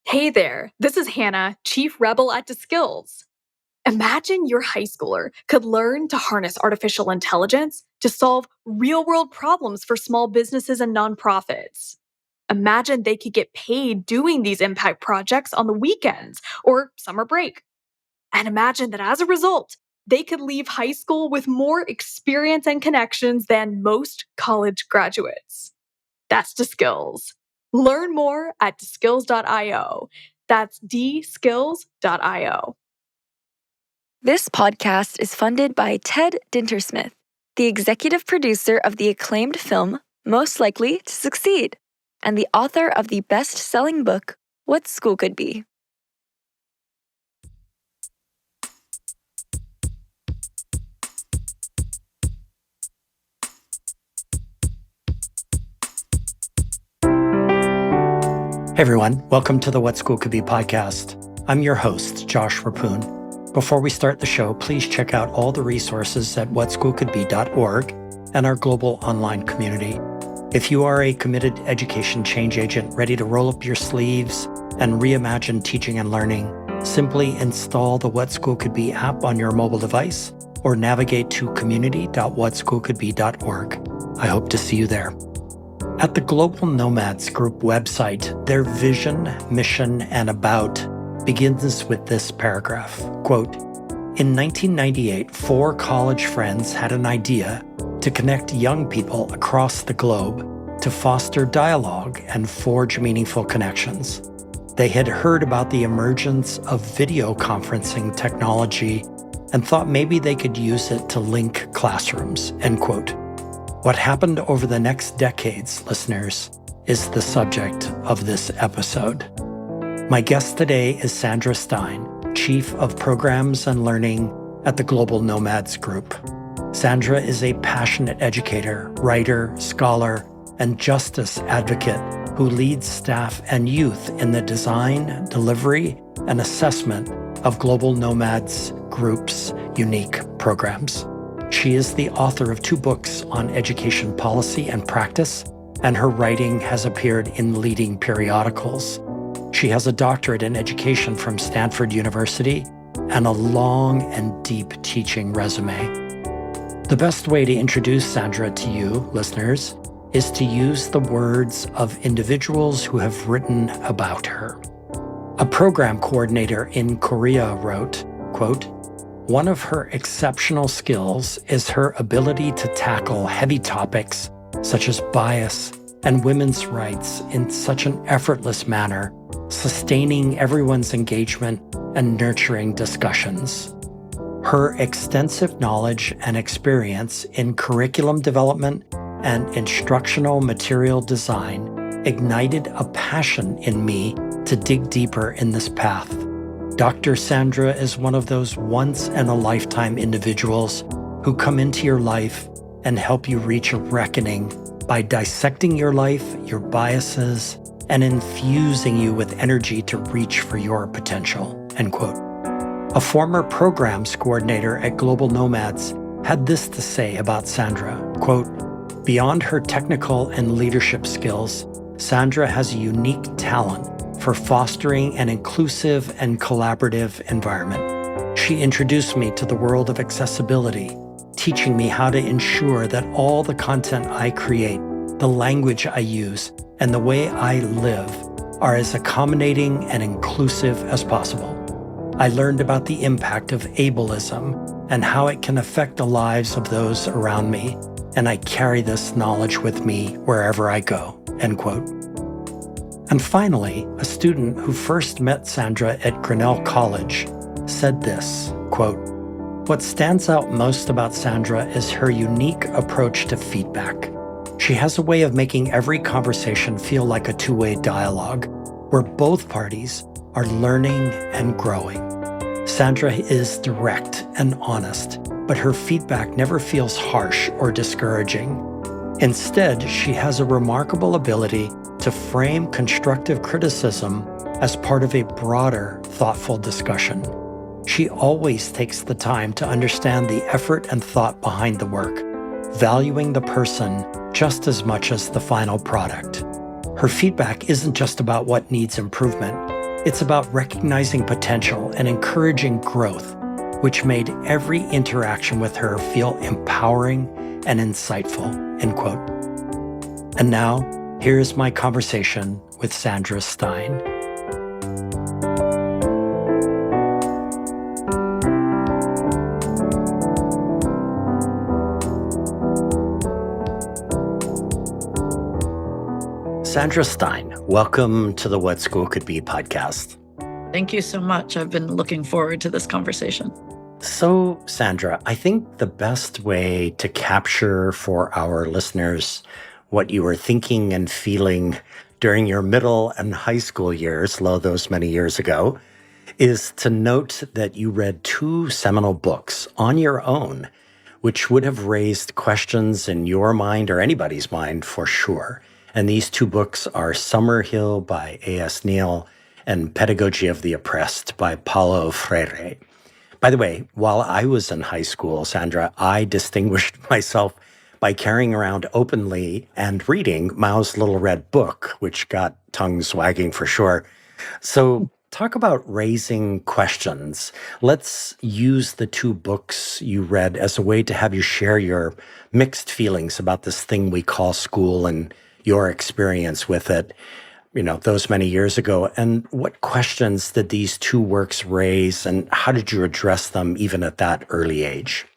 Hey there, this is Hannah, Chief Rebel at DeSkills. Imagine your high schooler could learn to harness artificial intelligence to solve real world problems for small businesses and nonprofits. Imagine they could get paid doing these impact projects on the weekends or summer break. And imagine that as a result, they could leave high school with more experience and connections than most college graduates. That's DeSkills. Learn more at deskills.io. That's dskills.io. This podcast is funded by Ted Dintersmith, the executive producer of the acclaimed film Most Likely to Succeed, and the author of the best-selling book What School Could Be. Hey everyone, welcome to the What School Could Be podcast. I'm your host, Josh Rapoon. Before we start the show, please check out all the resources at whatschoolcouldbe.org and our global online community. If you are a committed education change agent ready to roll up your sleeves and reimagine teaching and learning, simply install the What School Could Be app on your mobile device or navigate to community.whatschoolcouldbe.org. I hope to see you there. At the Global Nomads Group website, their vision, mission, and about begins with this paragraph, quote, "In 1998, 4 college friends had an idea to connect young people across the globe to foster dialogue and forge meaningful connections. They had heard about the emergence of video conferencing technology and thought maybe they could use it to link classrooms," end quote. What happened over the next decades, listeners, is the subject of this episode. My guest today is Sandra Stein, Chief of Programs and Learning at the Global Nomads Group. Sandra is a passionate educator, writer, scholar, and justice advocate who leads staff and youth in the design, delivery, and assessment of Global Nomads Group's unique programs. She is the author of 2 books on education policy and practice, and her writing has appeared in leading periodicals. She has a doctorate in education from Stanford University and a long and deep teaching resume. The best way to introduce Sandra to you, listeners, is to use the words of individuals who have written about her. A program coordinator in Korea wrote, quote, "One of her exceptional skills is her ability to tackle heavy topics such as bias and women's rights in such an effortless manner, sustaining everyone's engagement and nurturing discussions. Her extensive knowledge and experience in curriculum development and instructional material design ignited a passion in me to dig deeper in this path. Dr. Sandra is one of those once-in-a-lifetime individuals who come into your life and help you reach a reckoning by dissecting your life, your biases, and infusing you with energy to reach for your potential," end quote. A former programs coordinator at Global Nomads had this to say about Sandra, quote, "Beyond her technical and leadership skills, Sandra has a unique talent for fostering an inclusive and collaborative environment. She introduced me to the world of accessibility, teaching me how to ensure that all the content I create, the language I use, and the way I live are as accommodating and inclusive as possible. I learned about the impact of ableism and how it can affect the lives of those around me, and I carry this knowledge with me wherever I go," end quote. And finally, a student who first met Sandra at Grinnell College said this, quote, "What stands out most about Sandra is her unique approach to feedback. She has a way of making every conversation feel like a two-way dialogue where both parties are learning and growing. Sandra is direct and honest, but her feedback never feels harsh or discouraging. Instead, she has a remarkable ability to frame constructive criticism as part of a broader, thoughtful discussion. She always takes the time to understand the effort and thought behind the work, valuing the person just as much as the final product. Her feedback isn't just about what needs improvement. It's about recognizing potential and encouraging growth, which made every interaction with her feel empowering and insightful, end quote. And now, here's my conversation with Sandra Stein. Sandra Stein, welcome to the What School Could Be podcast. Thank you so much. I've been looking forward to this conversation. So, Sandra, I think the best way to capture for our listeners what you were thinking and feeling during your middle and high school years, lo those many years ago, is to note that you read two seminal books on your own, which would have raised questions in your mind or anybody's mind for sure. And these two books are Summerhill by A.S. Neal and Pedagogy of the Oppressed by Paulo Freire. By the way, while I was in high school, Sandra, I distinguished myself by carrying around openly and reading Mao's Little Red Book, which got tongues wagging for sure. So talk about raising questions. Let's use the two books you read as a way to have you share your mixed feelings about this thing we call school and your experience with it, those many years ago. And what questions did these two works raise, and how did you address them even at that early age?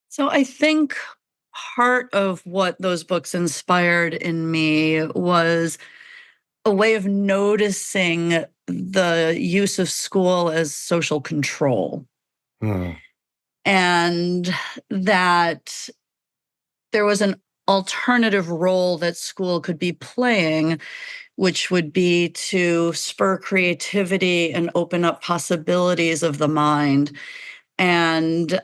So I think part of what those books inspired in me was a way of noticing the use of school as social control. Hmm. And that there was an alternative role that school could be playing, which would be to spur creativity and open up possibilities of the mind and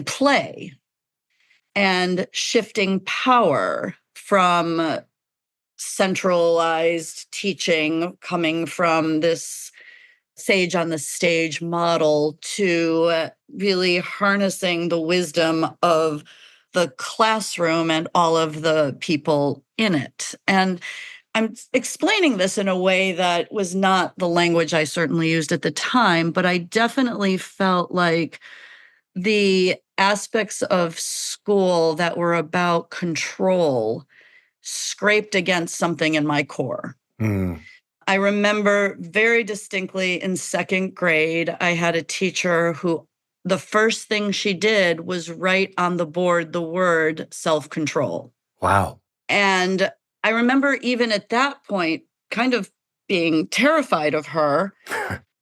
play and shifting power from centralized teaching coming from this sage on the stage model to really harnessing the wisdom of the classroom and all of the people in it. And I'm explaining this in a way that was not the language I certainly used at the time, but I definitely felt like the aspects of school that were about control scraped against something in my core. Hmm. I remember very distinctly in second grade, I had a teacher who the first thing she did was write on the board the word self-control. Wow. And I remember even at that point, kind of being terrified of her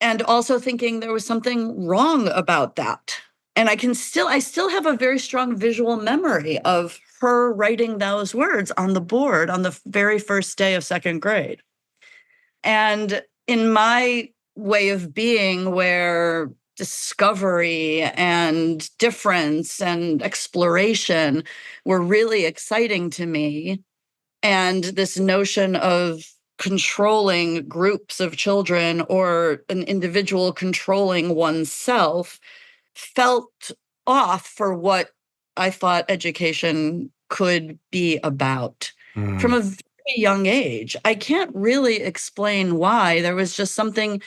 and also thinking there was something wrong about that. And I still have a very strong visual memory of her writing those words on the board on the very first day of second grade. And in my way of being, where discovery and difference and exploration were really exciting to me, and this notion of controlling groups of children or an individual controlling oneself felt off for what I thought education could be about from Hmm. a very young age. I can't really explain why. There was just something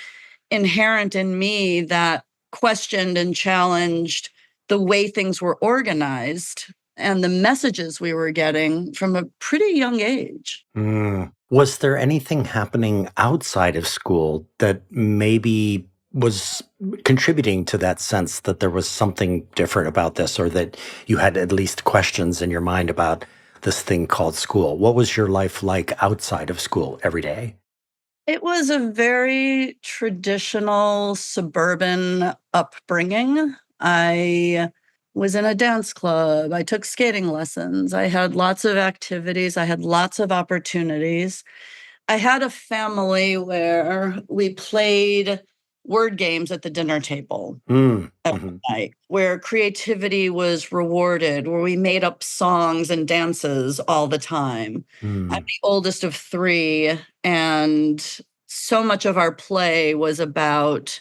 inherent in me that questioned and challenged the way things were organized and the messages we were getting from a pretty young age. Hmm. Was there anything happening outside of school that maybe was contributing to that sense that there was something different about this, or that you had at least questions in your mind about this thing called school? What was your life like outside of school every day? It was a very traditional suburban upbringing. I was in a dance club. I took skating lessons. I had lots of activities. I had lots of opportunities. I had a family where we played word games at the dinner table Mm. every Hmm. night, where creativity was rewarded, where we made up songs and dances all the time. I'm Mm. the oldest of three, and so much of our play was about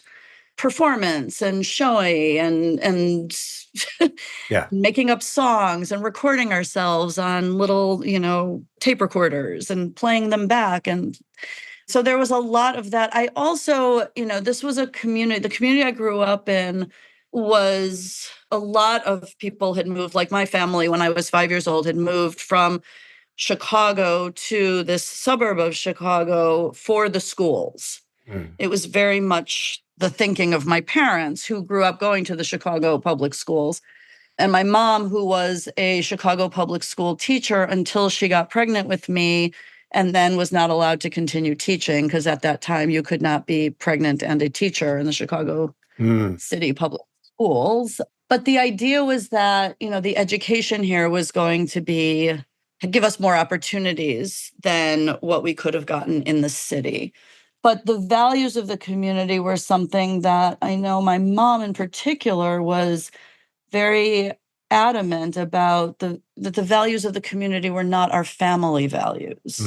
performance and showing and Yeah. making up songs and recording ourselves on little, tape recorders and playing them back. And So there was a lot of that. I also, this was a community, the community I grew up in was a lot of people had moved, like my family when I was 5 years old had moved from Chicago to this suburb of Chicago for the schools. Mm. It was very much the thinking of my parents who grew up going to the Chicago public schools. And my mom, who was a Chicago public school teacher until she got pregnant with me and then was not allowed to continue teaching because at that time you could not be pregnant and a teacher in the Chicago Mm. city public schools. But the idea was that, the education here was going to give us more opportunities than what we could have gotten in the city. But the values of the community were something that I know my mom in particular was very adamant about that the values of the community were not our family values.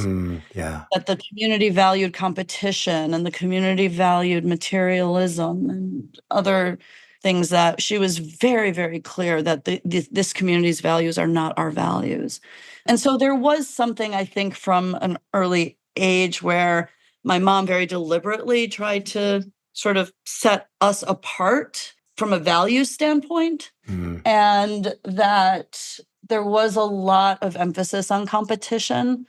Yeah. That the community valued competition and the community valued materialism and other things that she was very, very clear that this community's values are not our values. And so there was something, I think, from an early age where my mom very deliberately tried to sort of set us apart from a value standpoint, Mm. and that there was a lot of emphasis on competition,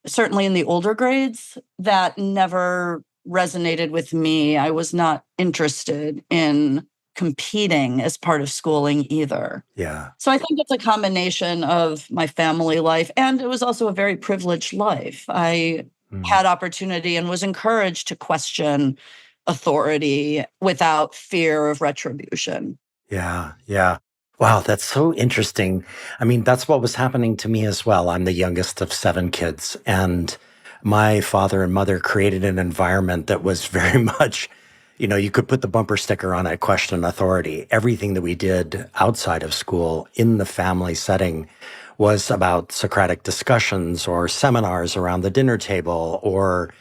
certainly in the older grades, that never resonated with me. I was not interested in competing as part of schooling either. Yeah. So I think it's a combination of my family life, and it was also a very privileged life. I Mm. had opportunity and was encouraged to question authority without fear of retribution. Yeah. Yeah. Wow, that's so interesting. I mean, that's what was happening to me as well. I'm the youngest of 7 kids, and my father and mother created an environment that was very much, you could put the bumper sticker on it, question authority. Everything that we did outside of school in the family setting was about Socratic discussions or seminars around the dinner table or,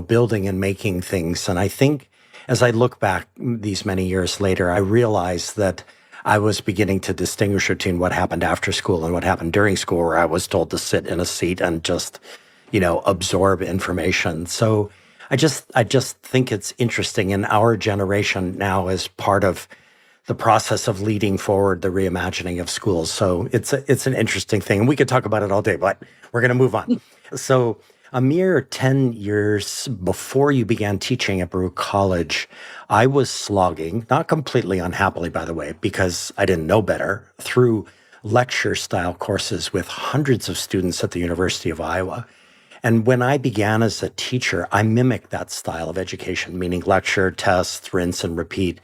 building and making things. And I think as I look back these many years later, I realized that I was beginning to distinguish between what happened after school and what happened during school, where I was told to sit in a seat and just, absorb information. So I just think it's interesting in our generation now as part of the process of leading forward the reimagining of schools. So it's an interesting thing. And we could talk about it all day, but we're going to move on. So a mere 10 years before you began teaching at Baruch College, I was slogging, not completely unhappily, by the way, because I didn't know better, through lecture-style courses with hundreds of students at the University of Iowa. And when I began as a teacher, I mimicked that style of education, meaning lecture, test, rinse, and repeat.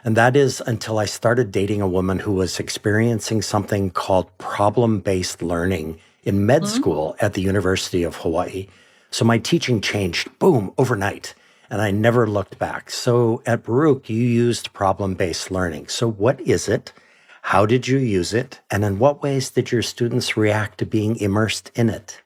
And that is until I started dating a woman who was experiencing something called problem-based learning in med Mhm. school at the University of Hawaii. So my teaching changed, boom, overnight. And I never looked back. So at Baruch, you used problem-based learning. So what is it? How did you use it? And in what ways did your students react to being immersed in it?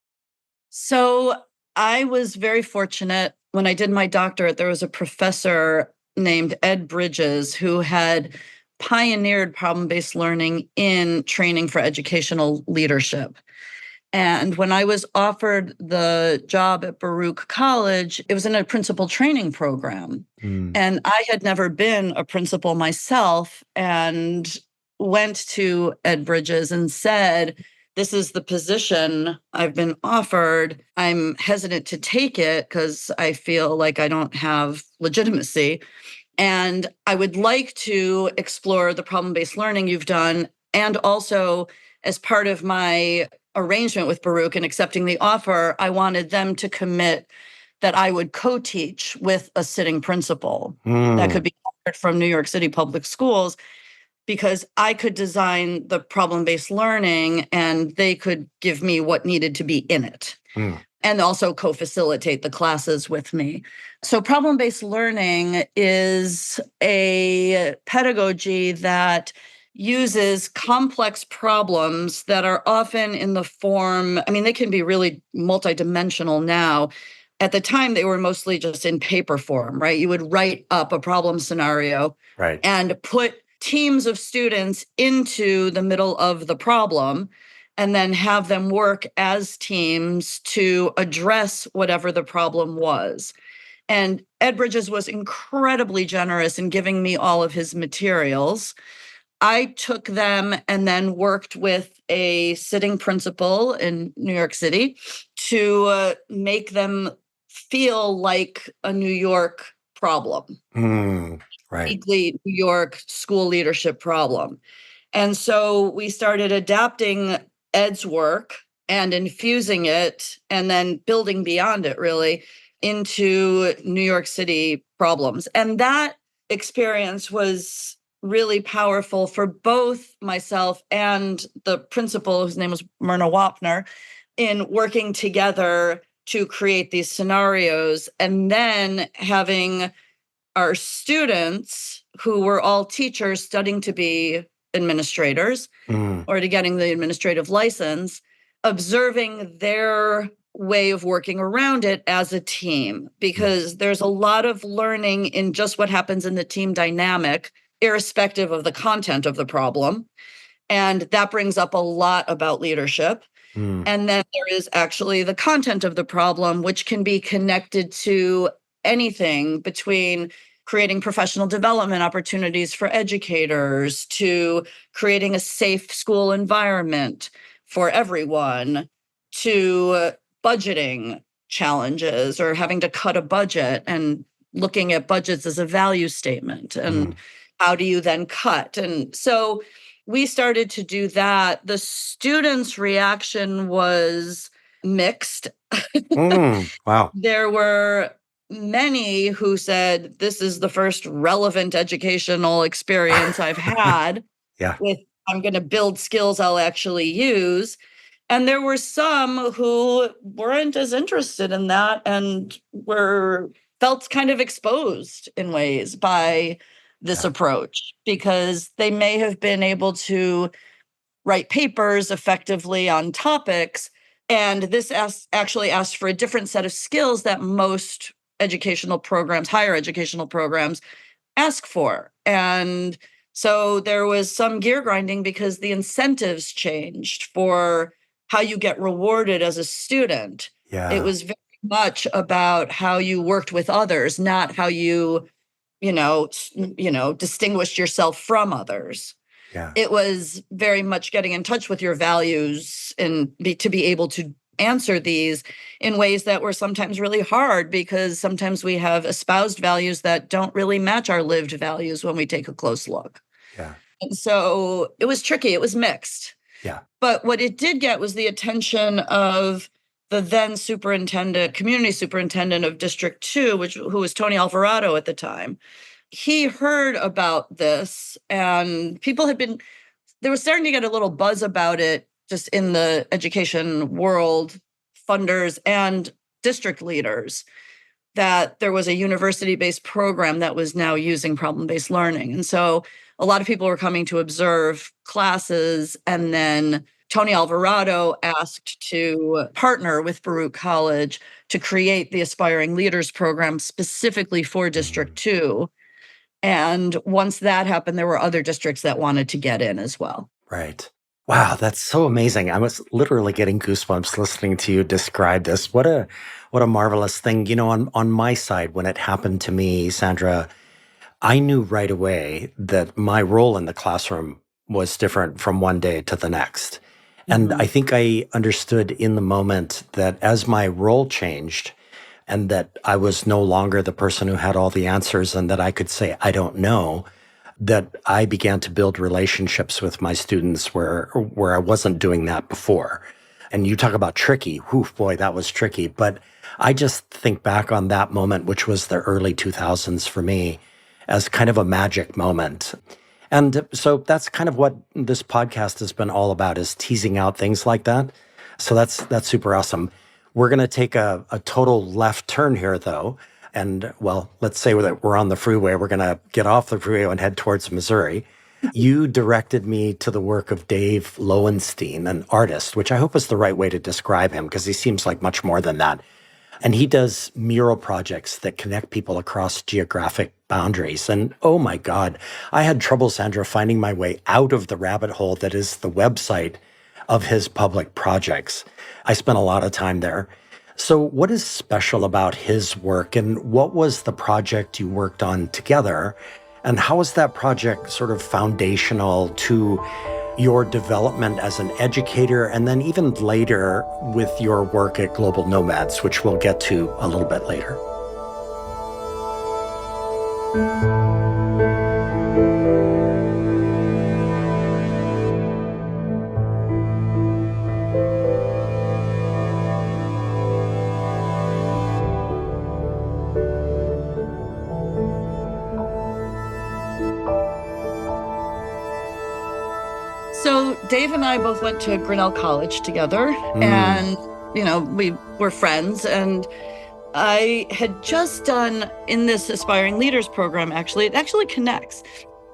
So I was very fortunate. When I did my doctorate, there was a professor named Ed Bridges who had pioneered problem-based learning in training for educational leadership. And when I was offered the job at Baruch College, it was in a principal training program. Mm. And I had never been a principal myself and went to Ed Bridges and said, "This is the position I've been offered. I'm hesitant to take it because I feel like I don't have legitimacy. And I would like to explore the problem based learning you've done. And also, as part of my arrangement with Baruch and accepting the offer, I wanted them to commit that I would co teach with a sitting principal that Mm. could be hired from New York City public schools because I could design the problem based learning and they could give me what needed to be in it Mm. and also co-facilitate the classes with me. So problem-based learning is a pedagogy that uses complex problems that are often in the form, I mean, they can be really multidimensional now. At the time, they were mostly just in paper form, right? You would write up a problem scenario Right. and put teams of students into the middle of the problem. and then have them work as teams to address whatever the problem was. And Ed Bridges was incredibly generous in giving me all of his materials. I took them and then worked with a sitting principal in New York City to make them feel like a New York problem, Right. uniquely New York school leadership problem. And so we started adapting Ed's work and infusing it and then building beyond it really into New York City problems. And that experience was really powerful for both myself and the principal, whose name was Myrna Wapner, in working together to create these scenarios and then having our students, who were all teachers studying to be administrators or to getting the administrative license, observing their way of working around it as a team, because there's a lot of learning in just what happens in the team dynamic, irrespective of the content of the problem. And that brings up a lot about leadership. And then there is actually the content of the problem, which can be connected to anything between creating professional development opportunities for educators to creating a safe school environment for everyone to budgeting challenges or having to cut a budget and looking at budgets as a value statement. And how do you then cut? And so we started to do that. The students' reaction was mixed. Wow. There were many who said, this is the first relevant educational experience I've had Yeah. with, I'm going to build skills I'll actually use. And there were some who weren't as interested in that and felt kind of exposed in ways by this approach, because they may have been able to write papers effectively on topics. And this actually asked for a different set of skills that most educational programs, higher educational programs, ask for. And so there was some gear grinding because the incentives changed for how you get rewarded as a student. Yeah. It was very much about how you worked with others, not how you distinguished yourself from others. Yeah. It was very much getting in touch with your values and to be able to answer these in ways that were sometimes really hard, because sometimes we have espoused values that don't really match our lived values when we take a close look. Yeah. And so it was tricky. It was mixed. Yeah. But what it did get was the attention of the then community superintendent of District 2, who was Tony Alvarado at the time. He heard about this, and they were starting to get a little buzz about it just in the education world, funders and district leaders, that there was a university-based program that was now using problem-based learning. And so a lot of people were coming to observe classes, and then Tony Alvarado asked to partner with Baruch College to create the Aspiring Leaders program specifically for District 2. And once that happened, there were other districts that wanted to get in as well. Right. Wow, that's so amazing. I was literally getting goosebumps listening to you describe this. What a marvelous thing. On my side, when it happened to me, Sandra, I knew right away that my role in the classroom was different from one day to the next. And I think I understood in the moment that as my role changed and that I was no longer the person who had all the answers and that I could say, I don't know, that I began to build relationships with my students where I wasn't doing that before. And you talk about tricky. Whew, boy, that was tricky. But I just think back on that moment, which was the early 2000s for me, as kind of a magic moment. And so that's kind of what this podcast has been all about, is teasing out things like that. So that's super awesome. We're going to take a total left turn here, though. And, well, let's say that we're on the freeway. We're going to get off the freeway and head towards Missouri. You directed me to the work of Dave Lowenstein, an artist, which I hope is the right way to describe him, because he seems like much more than that. And he does mural projects that connect people across geographic boundaries. And oh my God, I had trouble, Sandra, finding my way out of the rabbit hole that is the website of his public projects. I spent a lot of time there. So, what is special about his work, and what was the project you worked on together? And how is that project sort of foundational to your development as an educator, and then even later with your work at Global Nomads, which we'll get to a little bit later? So Dave and I both went to Grinnell College together, and we were friends. And I had just done in this Aspiring Leaders program, it actually connects.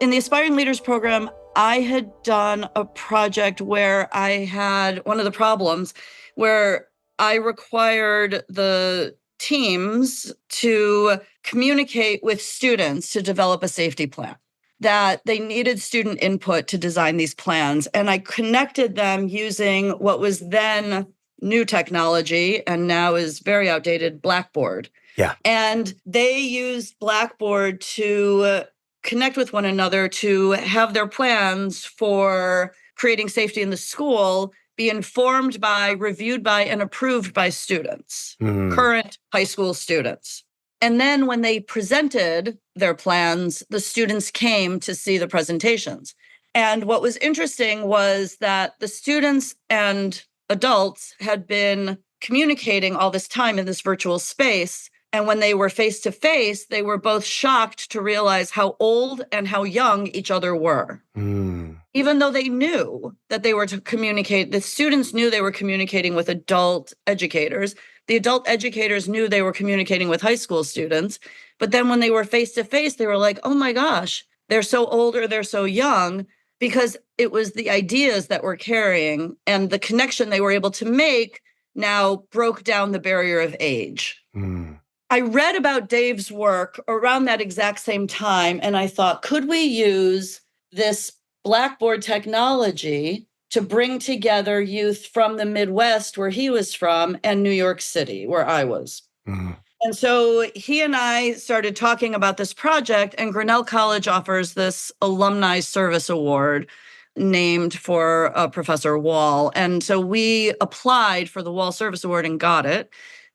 In the Aspiring Leaders program, I had done a project where I had one of the problems where I required the teams to communicate with students to develop a safety plan, that they needed student input to design these plans. And I connected them using what was then new technology and now is very outdated, Blackboard. Yeah. And they used Blackboard to connect with one another to have their plans for creating safety in the school be informed by, reviewed by, and approved by students, current high school students. And then when they presented their plans, the students came to see the presentations. And what was interesting was that the students and adults had been communicating all this time in this virtual space. And when they were face to face, they were both shocked to realize how old and how young each other were. Even though they knew that they were to communicate, the students knew they were communicating with adult educators. The adult educators knew they were communicating with high school students. But then when they were face to face, they were like, oh my gosh, they're so old or they're so young, because it was the ideas that we're carrying and the connection they were able to make now broke down the barrier of age. I read about Dave's work around that exact same time, and I thought, could we use this Blackboard technology to bring together youth from the Midwest, where he was from, and New York City, where I was? And so he and I started talking about this project, and Grinnell College offers this Alumni Service Award named for Professor Wall. And so we applied for the Wall Service Award and got it,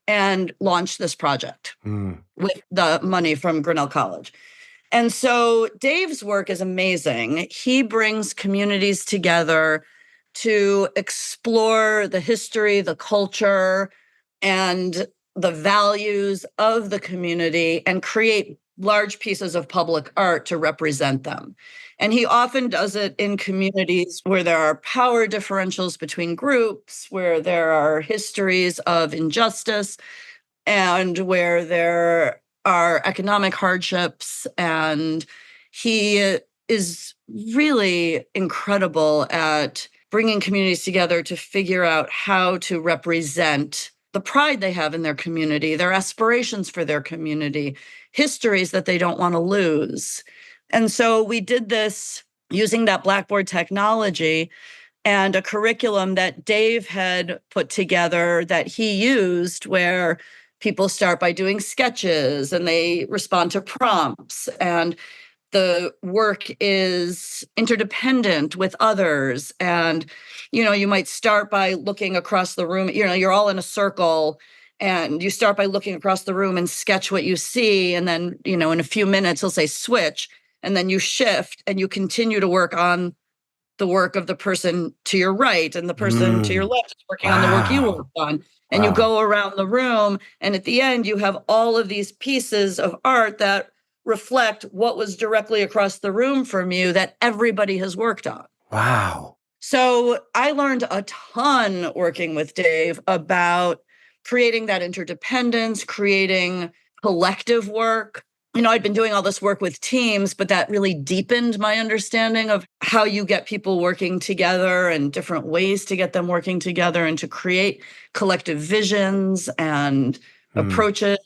and launched this project with the money from Grinnell College. And so Dave's work is amazing. He brings communities together to explore the history, the culture, and the values of the community and create large pieces of public art to represent them. And he often does it in communities where there are power differentials between groups, where there are histories of injustice, and where there are economic hardships. And he is really incredible at bringing communities together to figure out how to represent the pride they have in their community, their aspirations for their community, histories that they don't want to lose. And so we did this using that Blackboard technology and a curriculum that Dave had put together that he used, where people start by doing sketches and they respond to prompts, and the work is interdependent with others. And, you might start by looking across the room, you're all in a circle, and you start by looking across the room and sketch what you see. And then, in a few minutes, he'll say switch, and then you shift and you continue to work on the work of the person to your right, and the person to your left is working on the work you worked on. And you go around the room, and at the end, you have all of these pieces of art that reflect what was directly across the room from you that everybody has worked on. Wow. So I learned a ton working with Dave about creating that interdependence, creating collective work. I'd been doing all this work with teams, but that really deepened my understanding of how you get people working together and different ways to get them working together and to create collective visions and approaches.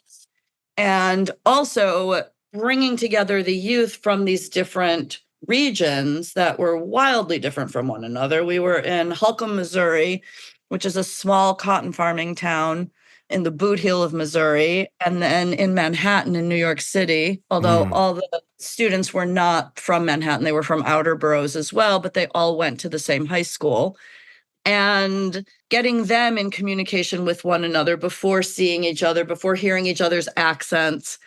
And also bringing together the youth from these different regions that were wildly different from one another. We were in Holcomb, Missouri, which is a small cotton farming town in the boot heel of Missouri, and then in Manhattan in New York City, although all the students were not from Manhattan, they were from outer boroughs as well, but they all went to the same high school. And getting them in communication with one another before seeing each other, before hearing each other's accents,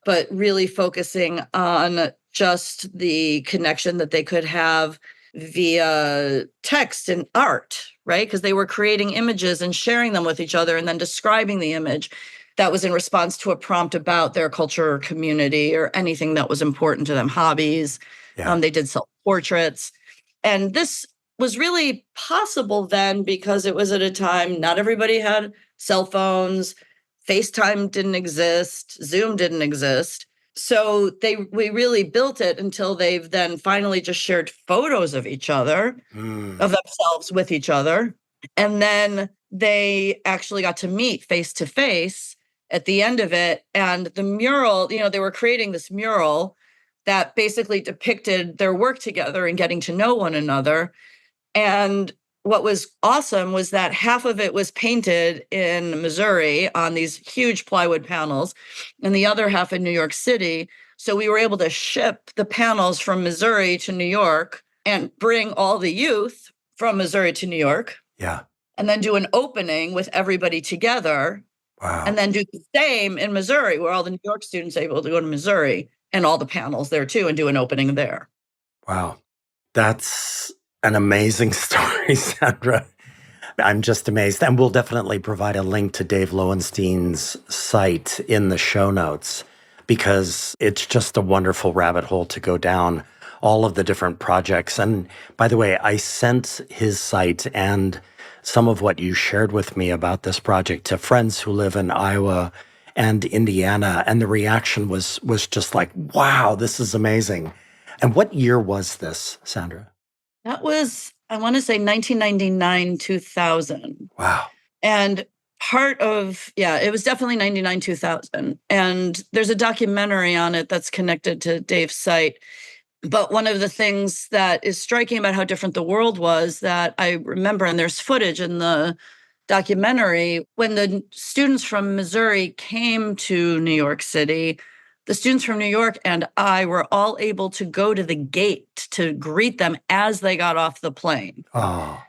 but really focusing on just the connection that they could have via text and art, right? Because they were creating images and sharing them with each other and then describing the image that was in response to a prompt about their culture or community or anything that was important to them, hobbies. Yeah. They did self-portraits. And this was really possible then because it was at a time not everybody had cell phones, FaceTime didn't exist, Zoom didn't exist. So we really built it until they've then finally just shared photos of each other, of themselves with each other. And then they actually got to meet face to face at the end of it. And the mural, they were creating this mural that basically depicted their work together and getting to know one another. And what was awesome was that half of it was painted in Missouri on these huge plywood panels, and the other half in New York City. So we were able to ship the panels from Missouri to New York and bring all the youth from Missouri to New York. Yeah. And then do an opening with everybody together. Wow. And then do the same in Missouri, where all the New York students are able to go to Missouri and all the panels there too, and do an opening there. Wow. That's an amazing story, Sandra. I'm just amazed. And we'll definitely provide a link to Dave Lowenstein's site in the show notes because it's just a wonderful rabbit hole to go down, all of the different projects. And by the way, I sent his site and some of what you shared with me about this project to friends who live in Iowa and Indiana. And the reaction was just like, wow, this is amazing. And what year was this, Sandra? That was, I want to say 1999, 2000. Wow. And it was definitely 99, 2000. And there's a documentary on it that's connected to Dave's site. But one of the things that is striking about how different the world was that I remember, and there's footage in the documentary, when the students from Missouri came to New York City, the students from New York and I were all able to go to the gate to greet them as they got off the plane. Oh,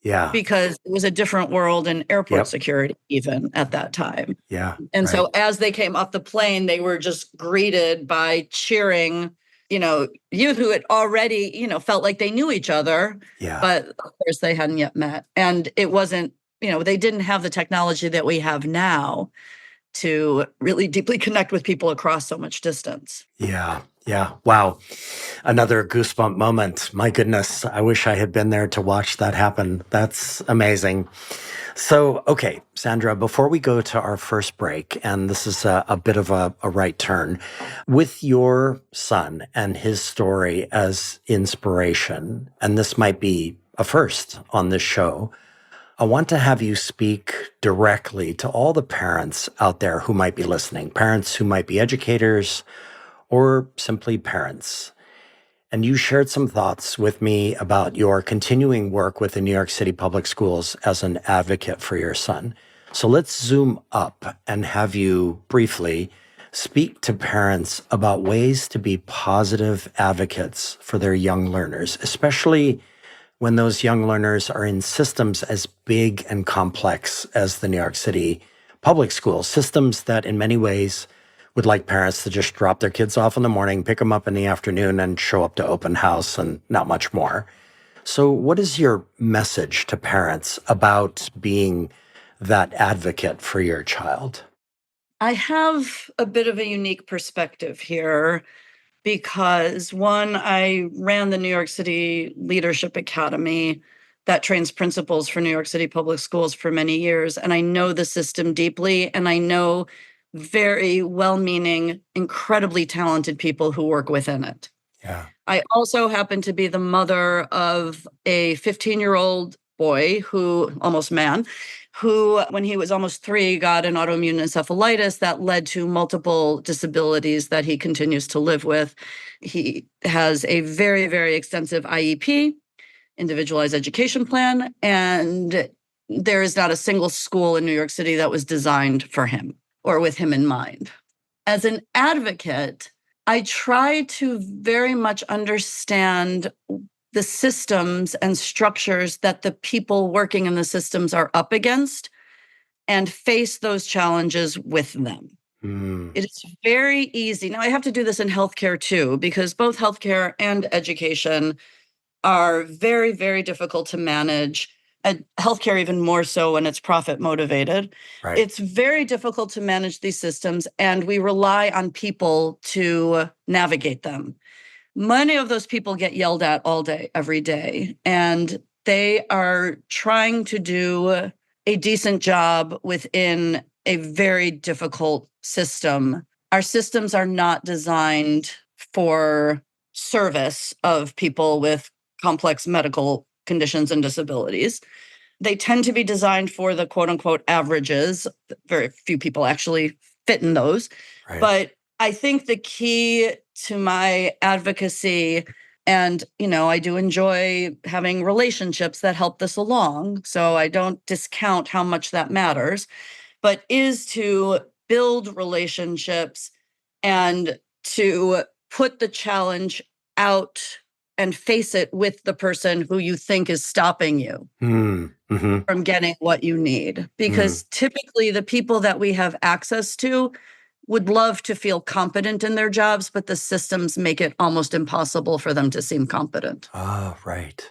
yeah. Because it was a different world in airport security even at that time. Yeah. And so as they came off the plane, they were just greeted by cheering, youth who had already, felt like they knew each other. Yeah. But of course they hadn't yet met. And it wasn't, they didn't have the technology that we have now to really deeply connect with people across so much distance. Yeah. Yeah. Wow. Another goosebump moment. My goodness. I wish I had been there to watch that happen. That's amazing. So, okay, Sandra, before we go to our first break, and this is a bit of a right turn, with your son and his story as inspiration, and this might be a first on this show, I want to have you speak directly to all the parents out there who might be listening, parents who might be educators or simply parents. And you shared some thoughts with me about your continuing work with the New York City Public Schools as an advocate for your son. So let's zoom up and have you briefly speak to parents about ways to be positive advocates for their young learners, especially when those young learners are in systems as big and complex as the New York City Public Schools, systems that in many ways would like parents to just drop their kids off in the morning, pick them up in the afternoon, and show up to open house and not much more. So what is your message to parents about being that advocate for your child? I have a bit of a unique perspective here because, one, I ran the New York City Leadership Academy that trains principals for New York City Public Schools for many years, and I know the system deeply, and I know very well-meaning, incredibly talented people who work within it. Yeah. I also happen to be the mother of a 15-year-old boy almost man, who, when he was almost 3, got an autoimmune encephalitis that led to multiple disabilities that he continues to live with. He has a very, very extensive IEP, individualized education plan, and there is not a single school in New York City that was designed for him or with him in mind. As an advocate, I try to very much understand the systems and structures that the people working in the systems are up against and face those challenges with them. It is very easy. Now, I have to do this in healthcare too, because both healthcare and education are very, very difficult to manage. And healthcare even more so when it's profit motivated. Right. It's very difficult to manage these systems, and we rely on people to navigate them. Many of those people get yelled at all day, every day, and they are trying to do a decent job within a very difficult system. Our systems are not designed for service of people with complex medical conditions and disabilities. They tend to be designed for the quote unquote averages. Very few people actually fit in those. Right. But I think the key to my advocacy, and, I do enjoy having relationships that help this along, so I don't discount how much that matters, but is to build relationships and to put the challenge out and face it with the person who you think is stopping you from getting what you need. Because typically the people that we have access to would love to feel competent in their jobs, but the systems make it almost impossible for them to seem competent. Ah, right.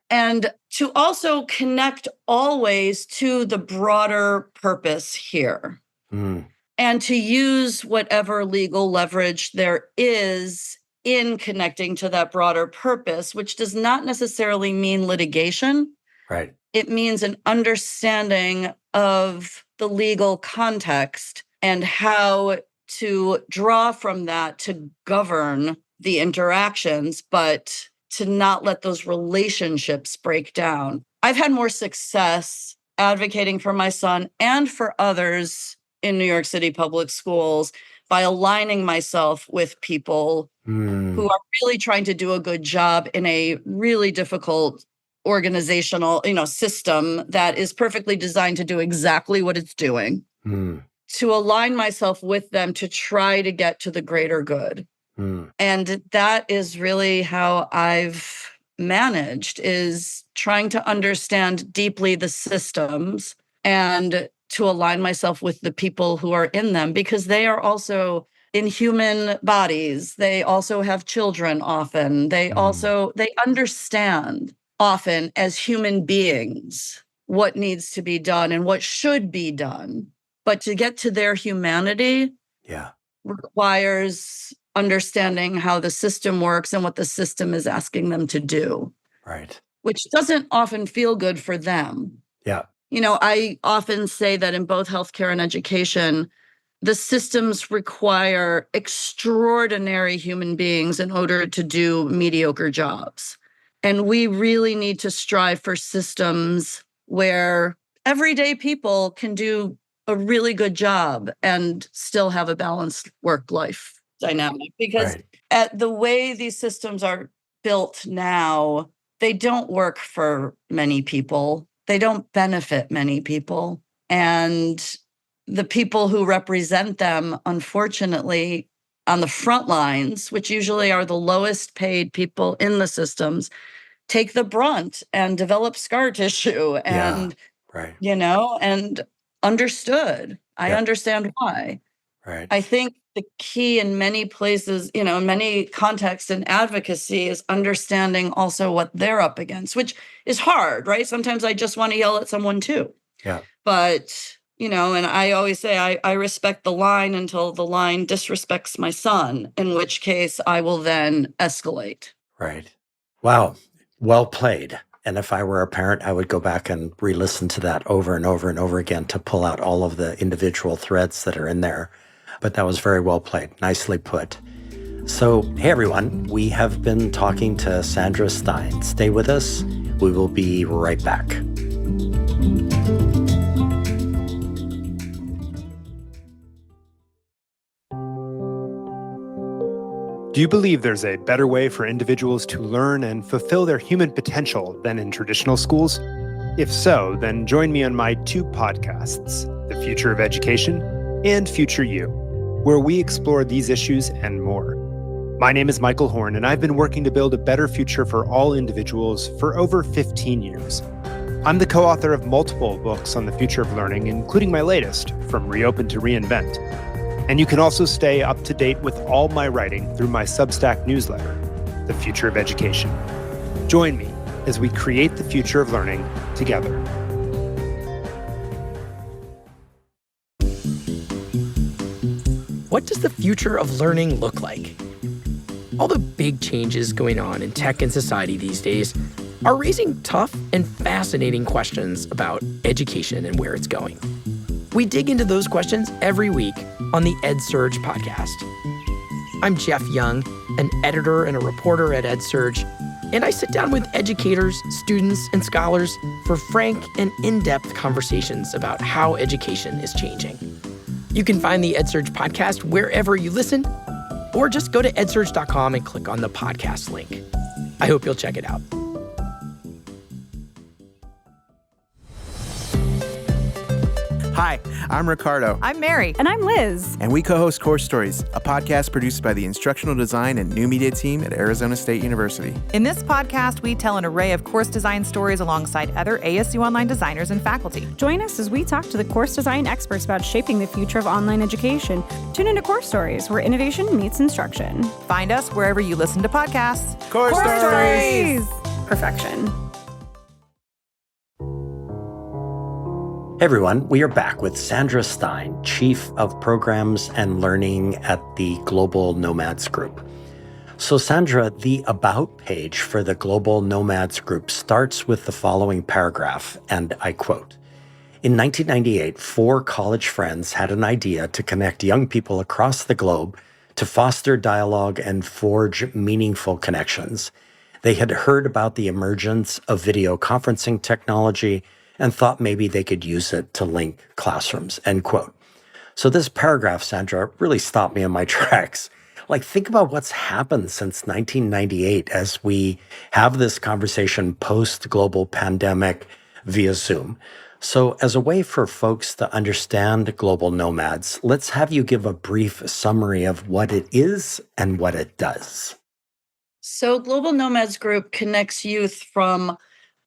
And to also connect always to the broader purpose here. And to use whatever legal leverage there is in connecting to that broader purpose, which does not necessarily mean litigation. Right. It means an understanding of the legal context and how to draw from that to govern the interactions, but to not let those relationships break down. I've had more success advocating for my son and for others in New York City public schools by aligning myself with people who are really trying to do a good job in a really difficult organizational, system that is perfectly designed to do exactly what it's doing. To align myself with them to try to get to the greater good. And that is really how I've managed, is trying to understand deeply the systems and to align myself with the people who are in them, because they are also in human bodies. They also have children often. They understand often as human beings what needs to be done and what should be done. But to get to their humanity requires understanding how the system works and what the system is asking them to do. Right. Which doesn't often feel good for them. Yeah. I often say that in both healthcare and education, the systems require extraordinary human beings in order to do mediocre jobs. And we really need to strive for systems where everyday people can do a really good job and still have a balanced work-life dynamic. Because at the way these systems are built now, they don't work for many people. They don't benefit many people. And the people who represent them, unfortunately, on the front lines, which usually are the lowest paid people in the systems, take the brunt and develop scar tissue and, and understood. I understand why. Right. I think the key in many places, in many contexts in advocacy is understanding also what they're up against, which is hard, right? Sometimes I just want to yell at someone too. Yeah. But, and I always say I respect the line until the line disrespects my son, in which case I will then escalate. Right. Wow. Well played. And if I were a parent, I would go back and re-listen to that over and over and over again to pull out all of the individual threads that are in there. But that was very well played. Nicely put. So, hey everyone, we have been talking to Sandra Stein. Stay with us. We will be right back. Do you believe there's a better way for individuals to learn and fulfill their human potential than in traditional schools? If so, then join me on my two podcasts, The Future of Education and Future You, where we explore these issues and more. My name is Michael Horn, and I've been working to build a better future for all individuals for over 15 years. I'm the co-author of multiple books on the future of learning, including my latest, From Reopen to Reinvent. And you can also stay up to date with all my writing through my Substack newsletter, The Future of Education. Join me as we create the future of learning together. What does the future of learning look like? All the big changes going on in tech and society these days are raising tough and fascinating questions about education and where it's going. We dig into those questions every week on the EdSurge podcast. I'm Jeff Young, an editor and a reporter at EdSurge, and I sit down with educators, students, and scholars for frank and in-depth conversations about how education is changing. You can find the EdSurge podcast wherever you listen, or just go to edsurge.com and click on the podcast link. I hope you'll check it out. Hi, I'm Ricardo. I'm Mary. And I'm Liz. And we co-host Course Stories, a podcast produced by the Instructional Design and New Media team at Arizona State University. In this podcast, we tell an array of course design stories alongside other ASU online designers and faculty. Join us as we talk to the course design experts about shaping the future of online education. Tune into Course Stories, where innovation meets instruction. Find us wherever you listen to podcasts. Course Stories! Perfection. Hey everyone, we are back with Sandra Stein, Chief of Programs and Learning at the Global Nomads Group. So Sandra, the About page for the Global Nomads Group starts with the following paragraph, and I quote, "In 1998, 4 college friends had an idea to connect young people across the globe to foster dialogue and forge meaningful connections. They had heard about the emergence of video conferencing technology and thought maybe they could use it to link classrooms," end quote. So this paragraph, Sandra, really stopped me in my tracks. Like, think about what's happened since 1998 as we have this conversation post-global pandemic via Zoom. So as a way for folks to understand global nomads, let's have you give a brief summary of what it is and what it does. So Global Nomads Group connects youth from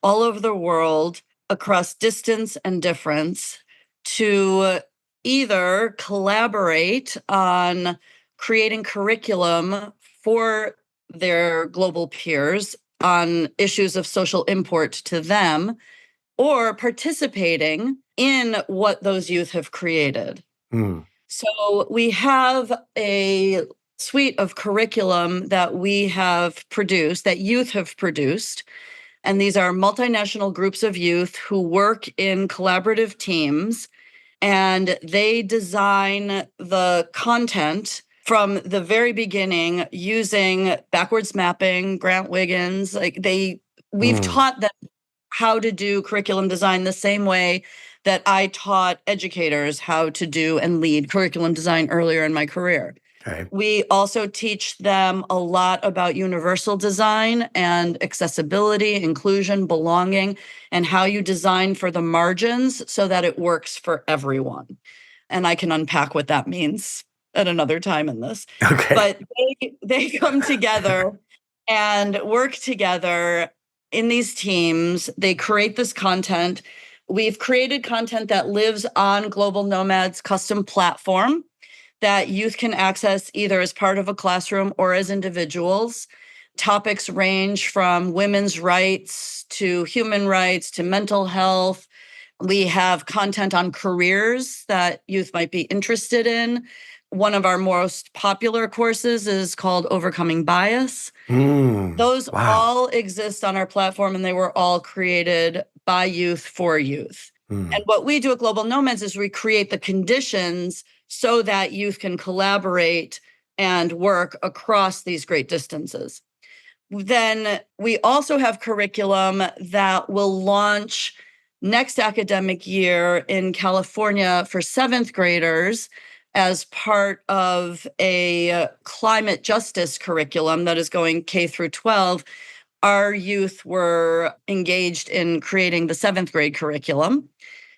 all over the world across distance and difference to either collaborate on creating curriculum for their global peers on issues of social import to them, or participating in what those youth have created. So we have a suite of curriculum that we have produced, that youth have produced. And these are multinational groups of youth who work in collaborative teams, and they design the content from the very beginning using backwards mapping, Grant Wiggins. We've taught them how to do curriculum design the same way that I taught educators how to do and lead curriculum design earlier in my career. Okay. We also teach them a lot about universal design and accessibility, inclusion, belonging, and how you design for the margins so that it works for everyone. And I can unpack what that means at another time in this. Okay. But they come together and work together in these teams. They create this content. We've created content that lives on Global Nomads' custom platform that youth can access either as part of a classroom or as individuals. Topics range from women's rights to human rights to mental health. We have content on careers that youth might be interested in. One of our most popular courses is called Overcoming Bias. Those all exist on our platform, and they were all created by youth for youth. And what we do at Global Nomads is we create the conditions so that youth can collaborate and work across these great distances. Then we also have curriculum that will launch next academic year in California for 7th graders as part of a climate justice curriculum that is going K through 12. Our youth were engaged in creating the 7th grade curriculum,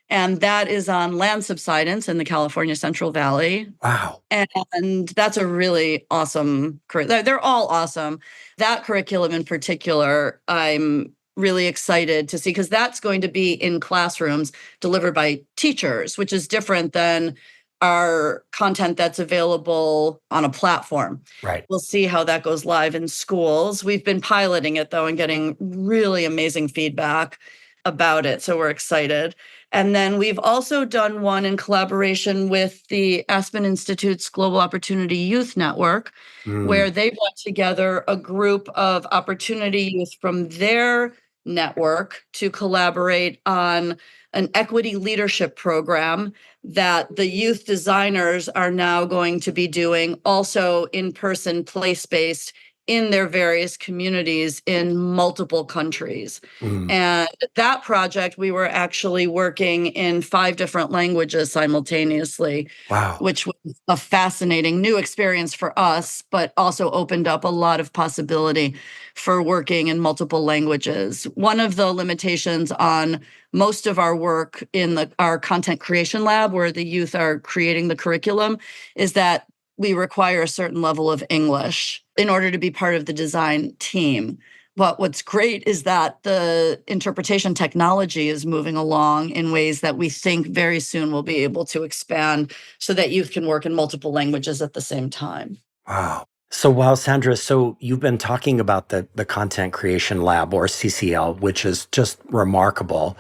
and that is on land subsidence in the California Central Valley. Wow. And that's a really awesome curriculum. They're all awesome. That curriculum in particular, I'm really excited to see, because that's going to be in classrooms delivered by teachers, which is different than our content that's available on a platform. Right. We'll see how that goes live in schools. We've been piloting it, though, and getting really amazing feedback about it. So we're excited. And then we've also done one in collaboration with the Aspen Institute's Global Opportunity Youth Network, where they brought together a group of opportunity youth from their network to collaborate on an equity leadership program that the youth designers are now going to be doing, also in-person, place-based, in their various communities in multiple countries. And that project, we were actually working in 5 different languages simultaneously. Wow. Which was a fascinating new experience for us, but also opened up a lot of possibility for working in multiple languages. One of the limitations on most of our work in our content creation lab, where the youth are creating the curriculum, is that we require a certain level of English in order to be part of the design team. But what's great is that the interpretation technology is moving along in ways that we think very soon we'll be able to expand so that youth can work in multiple languages at the same time. Wow. So wow, Sandra, so you've been talking about the Content Creation Lab, or CCL, which is just remarkable.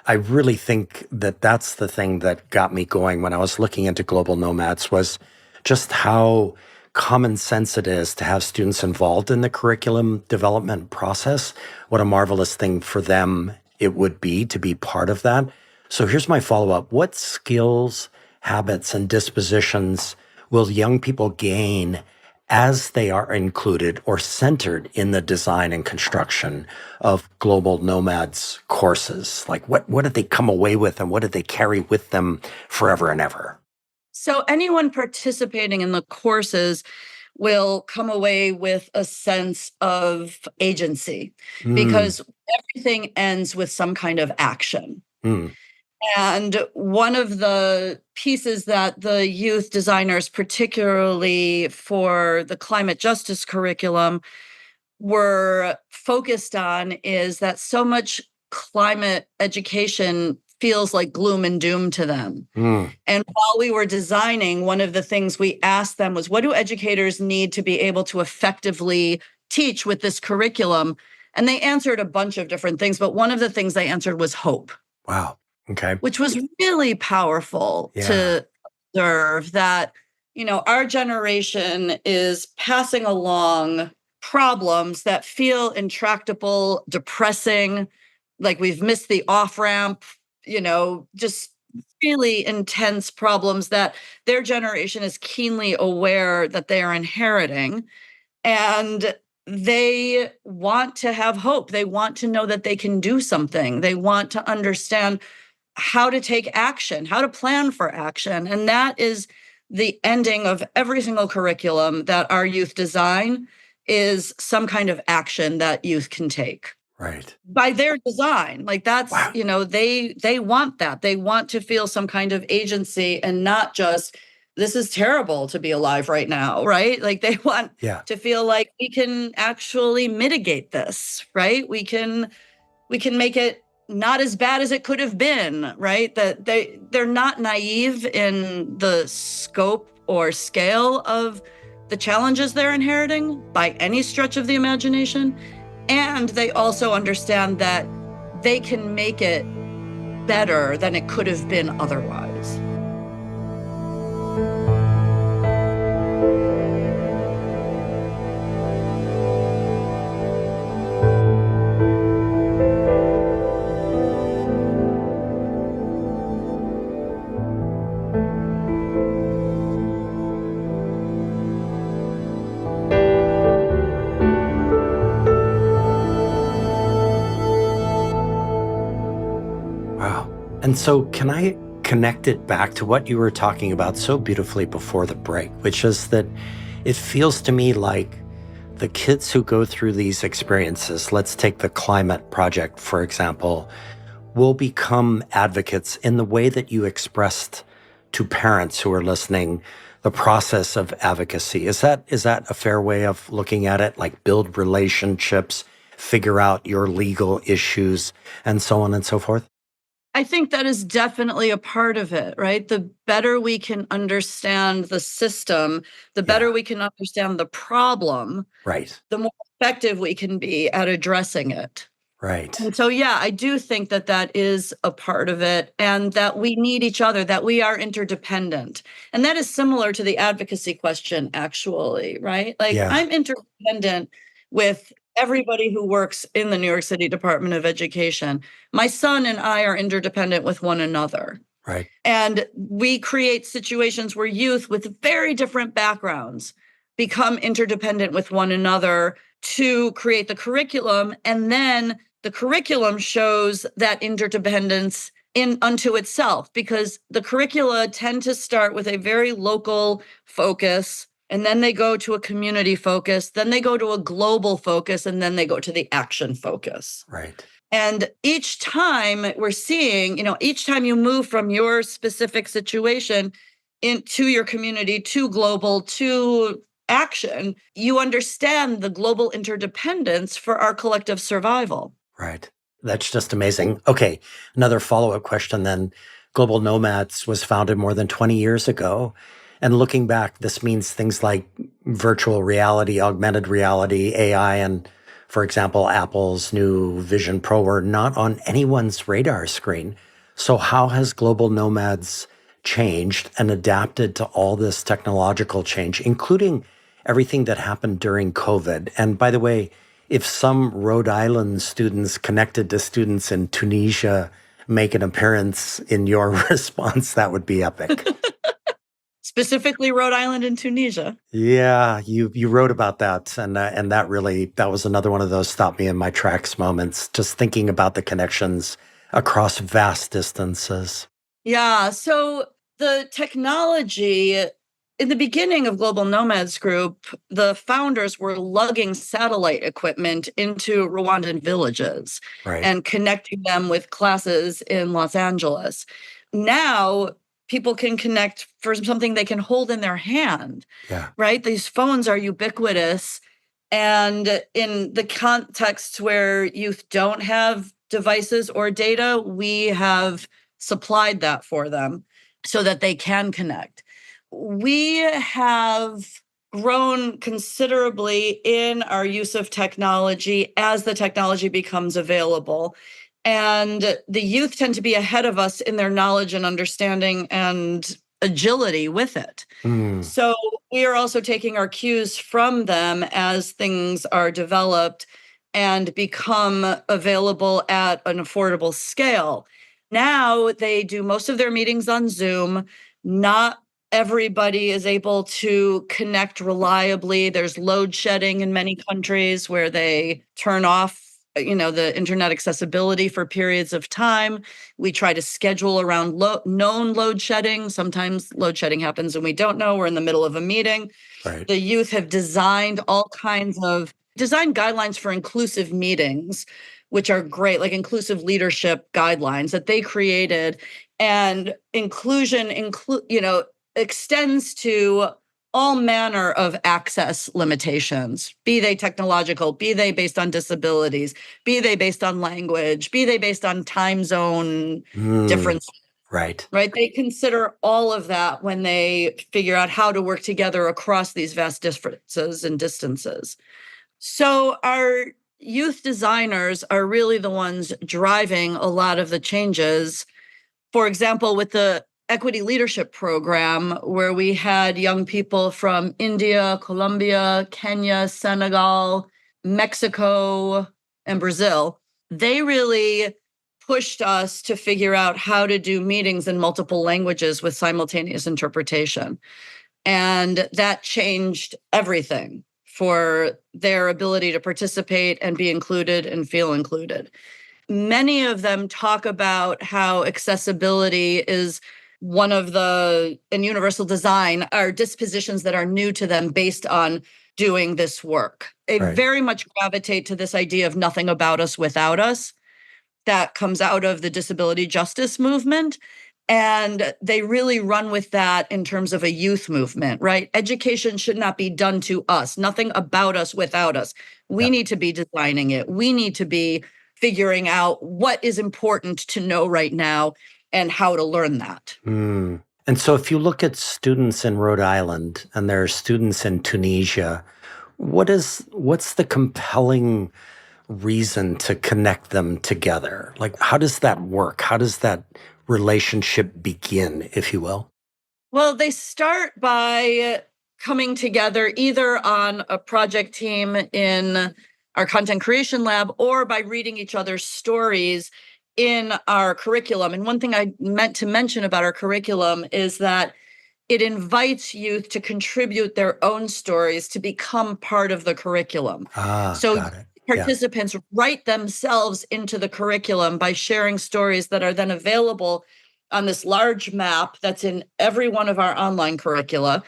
I really think that that's the thing that got me going when I was looking into Global Nomads, was just how common sense it is to have students involved in the curriculum development process. What a marvelous thing for them it would be to be part of that. So here's my follow-up. What skills, habits, and dispositions will young people gain as they are included or centered in the design and construction of Global Nomads courses? Like what did they come away with, and what did they carry with them forever and ever? So anyone participating in the courses will come away with a sense of agency, because everything ends with some kind of action. And one of the pieces that the youth designers, particularly for the climate justice curriculum, were focused on is that so much climate education feels like gloom and doom to them. And while we were designing, one of the things we asked them was, what do educators need to be able to effectively teach with this curriculum? And they answered a bunch of different things, but one of the things they answered was hope. Wow. Okay. Which was really powerful to observe that, our generation is passing along problems that feel intractable, depressing, like we've missed the off-ramp, just really intense problems that their generation is keenly aware that they are inheriting. And they want to have hope. They want to know that they can do something. They want to understand how to take action, how to plan for action. And that is the ending of every single curriculum that our youth design, is some kind of action that youth can take. Right. By their design. Like that's, Wow. They want that. They want to feel some kind of agency, and not just, this is terrible to be alive right now, right? Like they want to feel like we can actually mitigate this, right? We can make it not as bad as it could have been, right? That they're not naive in the scope or scale of the challenges they're inheriting by any stretch of the imagination. And they also understand that they can make it better than it could have been otherwise. And so can I connect it back to what you were talking about so beautifully before the break, which is that it feels to me like the kids who go through these experiences, let's take the climate project, for example, will become advocates in the way that you expressed to parents who are listening the process of advocacy. Is that a fair way of looking at it? Like build relationships, figure out your legal issues, and so on and so forth? I think that is definitely a part of it, right? The better we can understand the system, the better Yeah, we can understand the problem, right, the more effective we can be at addressing it. right. And so, yeah, I do think that that is a part of it and that we need each other, that we are interdependent. And that is similar to the advocacy question, actually, right? Like, Yeah, I'm interdependent with everybody who works in the New York City Department of Education. My son and I are interdependent with one another. right, And we create situations where youth with very different backgrounds become interdependent with one another to create the curriculum. And then the curriculum shows that interdependence in unto itself, because the curricula tend to start with a very local focus, and then they go to a community focus, then they go to a global focus, and then they go to the action focus. right. And each time we're seeing, each time you move from your specific situation into your community, to global, to action, you understand the global interdependence for our collective survival. Right. That's just amazing. Okay, another follow-up question then. Global Nomads was founded more than 20 years ago. And looking back, this means things like virtual reality, augmented reality, AI, and for example, Apple's new Vision Pro were not on anyone's radar screen. So how has Global Nomads changed and adapted to all this technological change, including everything that happened during COVID? And by the way, if some Rhode Island students connected to students in Tunisia make an appearance in your response, that would be epic. Specifically, Rhode Island and Tunisia. Yeah, you wrote about that, and that was another one of those stop me in my tracks moments. Just thinking about the connections across vast distances. Yeah. So the technology in the beginning of Global Nomads Group, the founders were lugging satellite equipment into Rwandan villages Right. and connecting them with classes in Los Angeles. Now, people can connect for something they can hold in their hand, Yeah. right? These phones are ubiquitous. And in the context where youth don't have devices or data, we have supplied that for them so that they can connect. We have grown considerably in our use of technology as the technology becomes available. And the youth tend to be ahead of us in their knowledge and understanding and agility with it. Mm, So we are also taking our cues from them as things are developed and become available at an affordable scale. Now they do most of their meetings on Zoom. Not everybody is able to connect reliably. There's load shedding in many countries where they turn off the internet accessibility for periods of time. We try to schedule around known load shedding. Sometimes load shedding happens and we don't know. We're in the middle of a meeting. right. The youth have designed all kinds of design guidelines for inclusive meetings, which are great, like inclusive leadership guidelines that they created. And inclusion extends to all manner of access limitations, be they technological, be they based on disabilities, be they based on language, be they based on time zone Mm, difference, right. right? They consider all of that when they figure out how to work together across these vast differences and distances. So our youth designers are really the ones driving a lot of the changes. For example, with the Equity Leadership Program, where we had young people from India, Colombia, Kenya, Senegal, Mexico, and Brazil, they really pushed us to figure out how to do meetings in multiple languages with simultaneous interpretation. And that changed everything for their ability to participate and be included and feel included. many of them talk about how accessibility is one of the, and universal design are dispositions that are new to them based on doing this work. They very much gravitate to this idea of nothing about us without us. That comes out of the disability justice movement. And they really run with that in terms of a youth movement, right? Education should not be done to us, nothing about us without us. We need to be designing it. We need to be figuring out what is important to know right now and how to learn that. And so if you look at students in Rhode Island and there are students in Tunisia, what's the compelling reason to connect them together? Like, how does that work? How does that relationship begin, if you will? Well, they start by coming together either on a project team in our content creation lab or by reading each other's stories in our curriculum. And one thing I meant to mention about our curriculum is that it invites youth to contribute their own stories to become part of the curriculum. So Got it. participants write themselves into the curriculum by sharing stories that are then available on this large map that's in every one of our online curricula.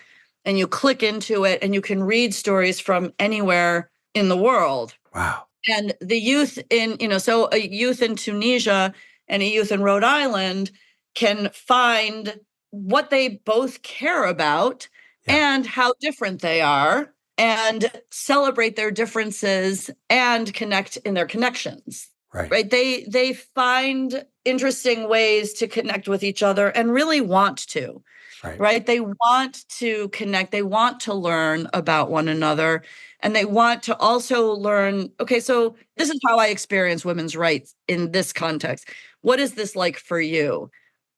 And you click into it and you can read stories from anywhere in the world. Wow. And the youth in, so a youth in Tunisia and a youth in Rhode Island can find what they both care about and how different they are, and celebrate their differences and connect in their connections. Right. They find interesting ways to connect with each other and really want to. Right. They want to connect. They want to learn about one another. And they want to also learn, okay, so this is how I experience women's rights in this context. What is this like for you?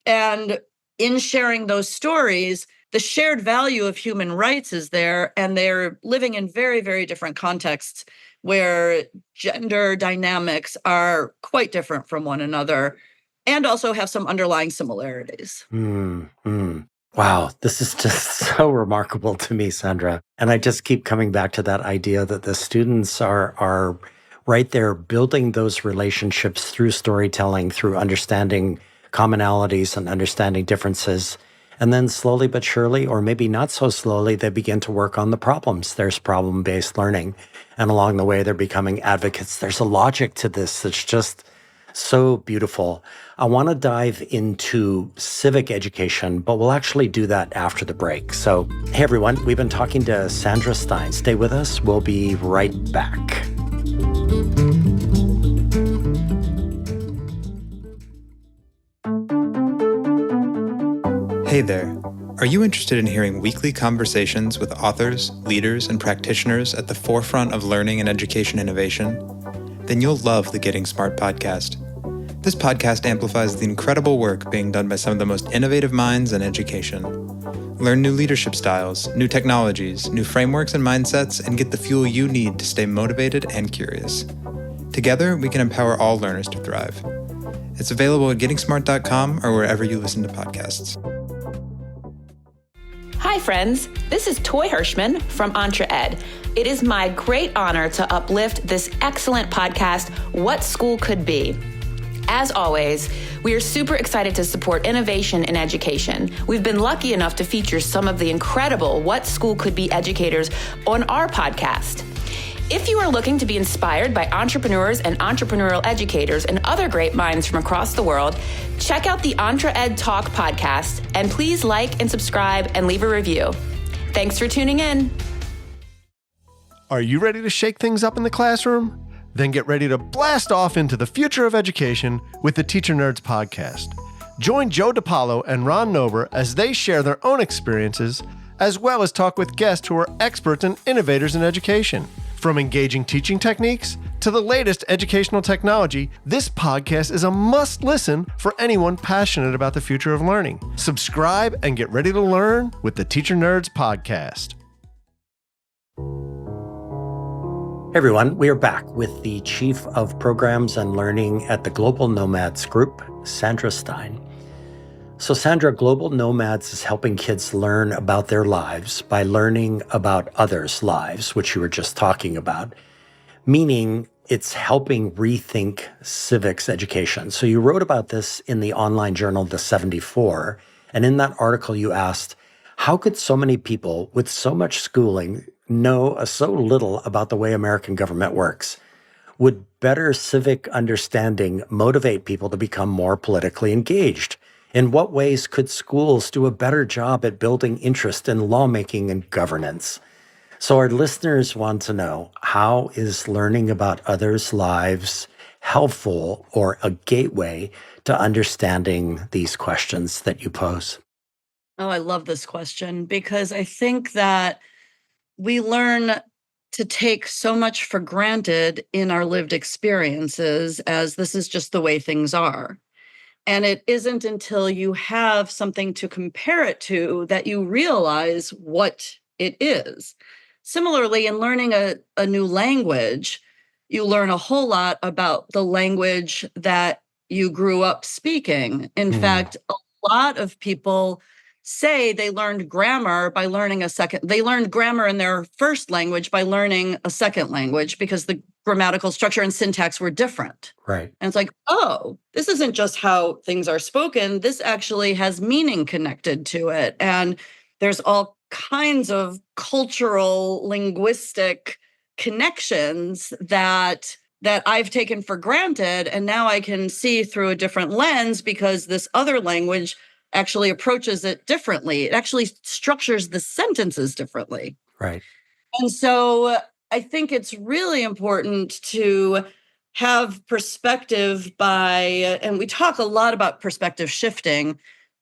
And in sharing those stories, the shared value of human rights is there, and they're living in very, very different contexts where gender dynamics are quite different from one another and also have some underlying similarities. Wow, this is just so remarkable to me, Sandra. And I just keep coming back to that idea that the students are right there building those relationships through storytelling, through understanding commonalities and understanding differences. And then slowly but surely, or maybe not so slowly, they begin to work on the problems. There's problem-based learning. And along the way, they're becoming advocates. There's a logic to this that's just so beautiful. I want to dive into civic education, but we'll actually do that after the break. So, hey everyone, we've been talking to Sandra Stein. Stay with us. We'll be right back. Hey there. Are you interested in hearing weekly conversations with authors, leaders, and practitioners at the forefront of learning and education innovation? Then you'll love the Getting Smart podcast. This podcast amplifies the incredible work being done by some of the most innovative minds in education. Learn new leadership styles, new technologies, new frameworks and mindsets, and get the fuel you need to stay motivated and curious. Together, we can empower all learners to thrive. It's available at gettingsmart.com or wherever you listen to podcasts. Hi, friends. This is Toy Hirschman from EntreEd. It is my great honor to uplift this excellent podcast, What School Could Be. As always, we are super excited to support innovation in education. We've been lucky enough to feature some of the incredible What School Could Be educators on our podcast. If you are looking to be inspired by entrepreneurs and entrepreneurial educators and other great minds from across the world, check out the EntreEd Talk podcast, and please like and subscribe and leave a review. Thanks for tuning in. Are you ready to shake things up in the classroom? Then get ready to blast off into the future of education with the Teacher Nerds podcast. Join Joe DiPaolo and Ron Nober as they share their own experiences, as well as talk with guests who are experts and innovators in education. From engaging teaching techniques to the latest educational technology, this podcast is a must-listen for anyone passionate about the future of learning. Subscribe and get ready to learn with the Teacher Nerds podcast. Hey everyone, we are back with the Chief of Programs and Learning at the Global Nomads Group, Sandra Stein. So Sandra, Global Nomads is helping kids learn about their lives by learning about others' lives, which you were just talking about. Meaning, it's helping rethink civics education. So you wrote about this in the online journal, The 74. And in that article, you asked, how could so many people with so much schooling know so little about the way American government works? Would better civic understanding motivate people to become more politically engaged? In what ways could schools do a better job at building interest in lawmaking and governance? So our listeners want to know, how is learning about others' lives helpful or a gateway to understanding these questions that you pose? Oh, I love this question because I think that we learn to take so much for granted in our lived experiences as this is just the way things are. And it isn't until you have something to compare it to that you realize what it is. Similarly, in learning a new language, you learn a whole lot about the language that you grew up speaking. In fact, a lot of people say they learned grammar by learning they learned grammar in their first language by learning a second language because the grammatical structure and syntax were different. Right. And it's like, oh, this isn't just how things are spoken. This actually has meaning connected to it. And there's all kinds of cultural, linguistic connections that I've taken for granted. And now I can see through a different lens because this other language actually approaches it differently. It actually structures the sentences differently. Right. And so I think it's really important to have perspective and we talk a lot about perspective shifting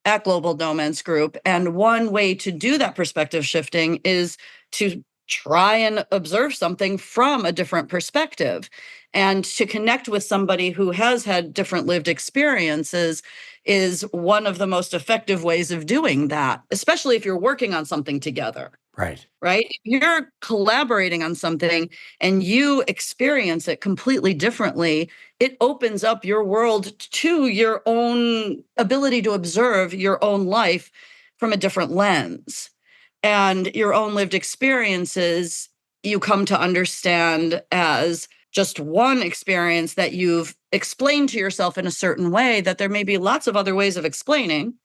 at Global Nomads Group. And one way to do that perspective shifting is to try and observe something from a different perspective. And to connect with somebody who has had different lived experiences is one of the most effective ways of doing that, especially if you're working on something together. Right. Right? If you're collaborating on something and you experience it completely differently, it opens up your world to your own ability to observe your own life from a different lens. And your own lived experiences, you come to understand as just one experience that you've explained to yourself in a certain way, that there may be lots of other ways of explaining.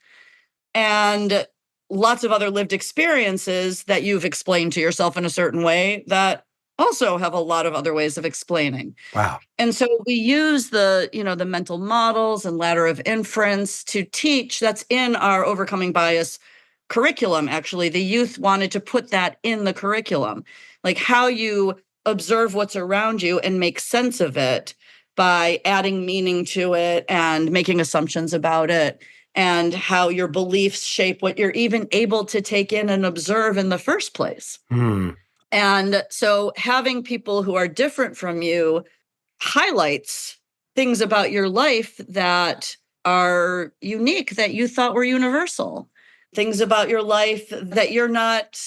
And lots of other lived experiences that you've explained to yourself in a certain way that also have a lot of other ways of explaining. Wow. And so we use the mental models and ladder of inference to teach. That's in our overcoming bias curriculum. Actually, the youth wanted to put that in the curriculum, like how you observe what's around you and make sense of it by adding meaning to it and making assumptions about it, and how your beliefs shape what you're even able to take in and observe in the first place. And so having people who are different from you highlights things about your life that are unique, that you thought were universal, things about your life that you're not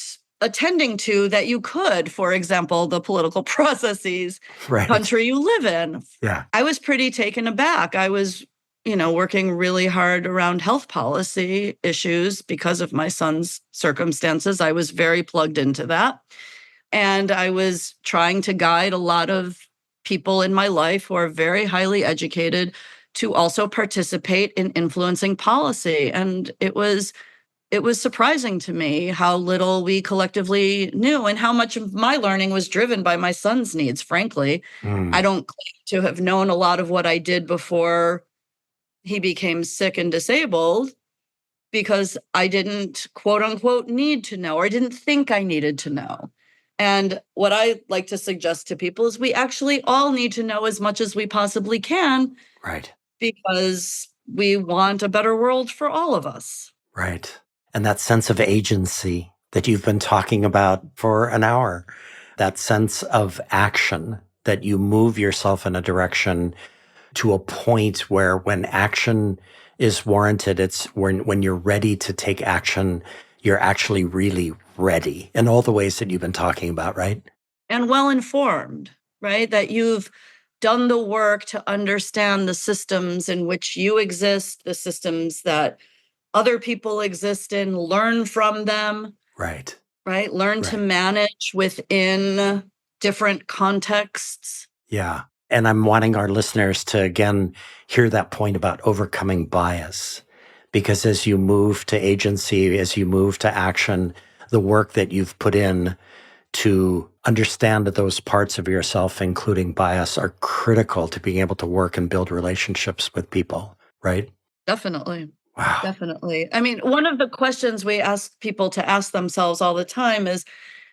attending to that you could, for example, the political processes, Right. country you live in. Yeah. I was pretty taken aback. I was working really hard around health policy issues because of my son's circumstances. I was very plugged into that. And I was trying to guide a lot of people in my life who are very highly educated to also participate in influencing policy. And it was surprising to me how little we collectively knew and how much of my learning was driven by my son's needs, frankly. I don't claim to have known a lot of what I did before he became sick and disabled because I didn't, quote unquote, need to know, or I didn't think I needed to know. And what I like to suggest to people is we actually all need to know as much as we possibly can. Right. Because we want a better world for all of us. Right. And that sense of agency that you've been talking about for an hour, that sense of action, that you move yourself in a direction to a point where when action is warranted, it's when you're ready to take action, you're actually really ready in all the ways that you've been talking about, right? And well-informed, right? That you've done the work to understand the systems in which you exist, the systems that other people exist in, learn from them. Right. Right? Learn to manage within different contexts. Yeah. And I'm wanting our listeners to, again, hear that point about overcoming bias. Because as you move to agency, as you move to action, the work that you've put in to understand that those parts of yourself, including bias, are critical to being able to work and build relationships with people, right? Definitely. Wow. Definitely. I mean, one of the questions we ask people to ask themselves all the time is,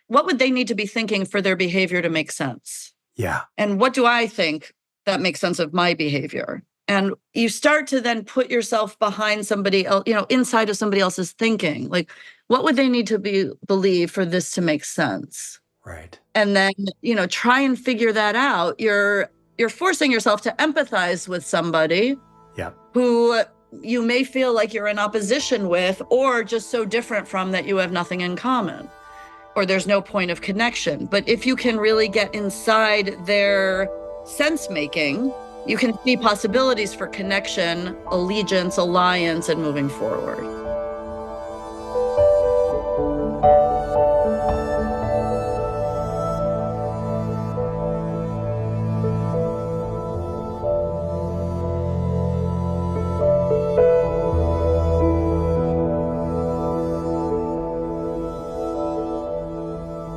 what would they need to be thinking for their behavior to make sense? Yeah. And what do I think that makes sense of my behavior? And you start to then put yourself behind somebody else, inside of somebody else's thinking. Like, what would they need to believe for this to make sense? Right. And then, try and figure that out. You're forcing yourself to empathize with somebody who you may feel like you're in opposition with, or just so different from that you have nothing in common, or there's no point of connection. But if you can really get inside their sense making, you can see possibilities for connection, allegiance, alliance, and moving forward.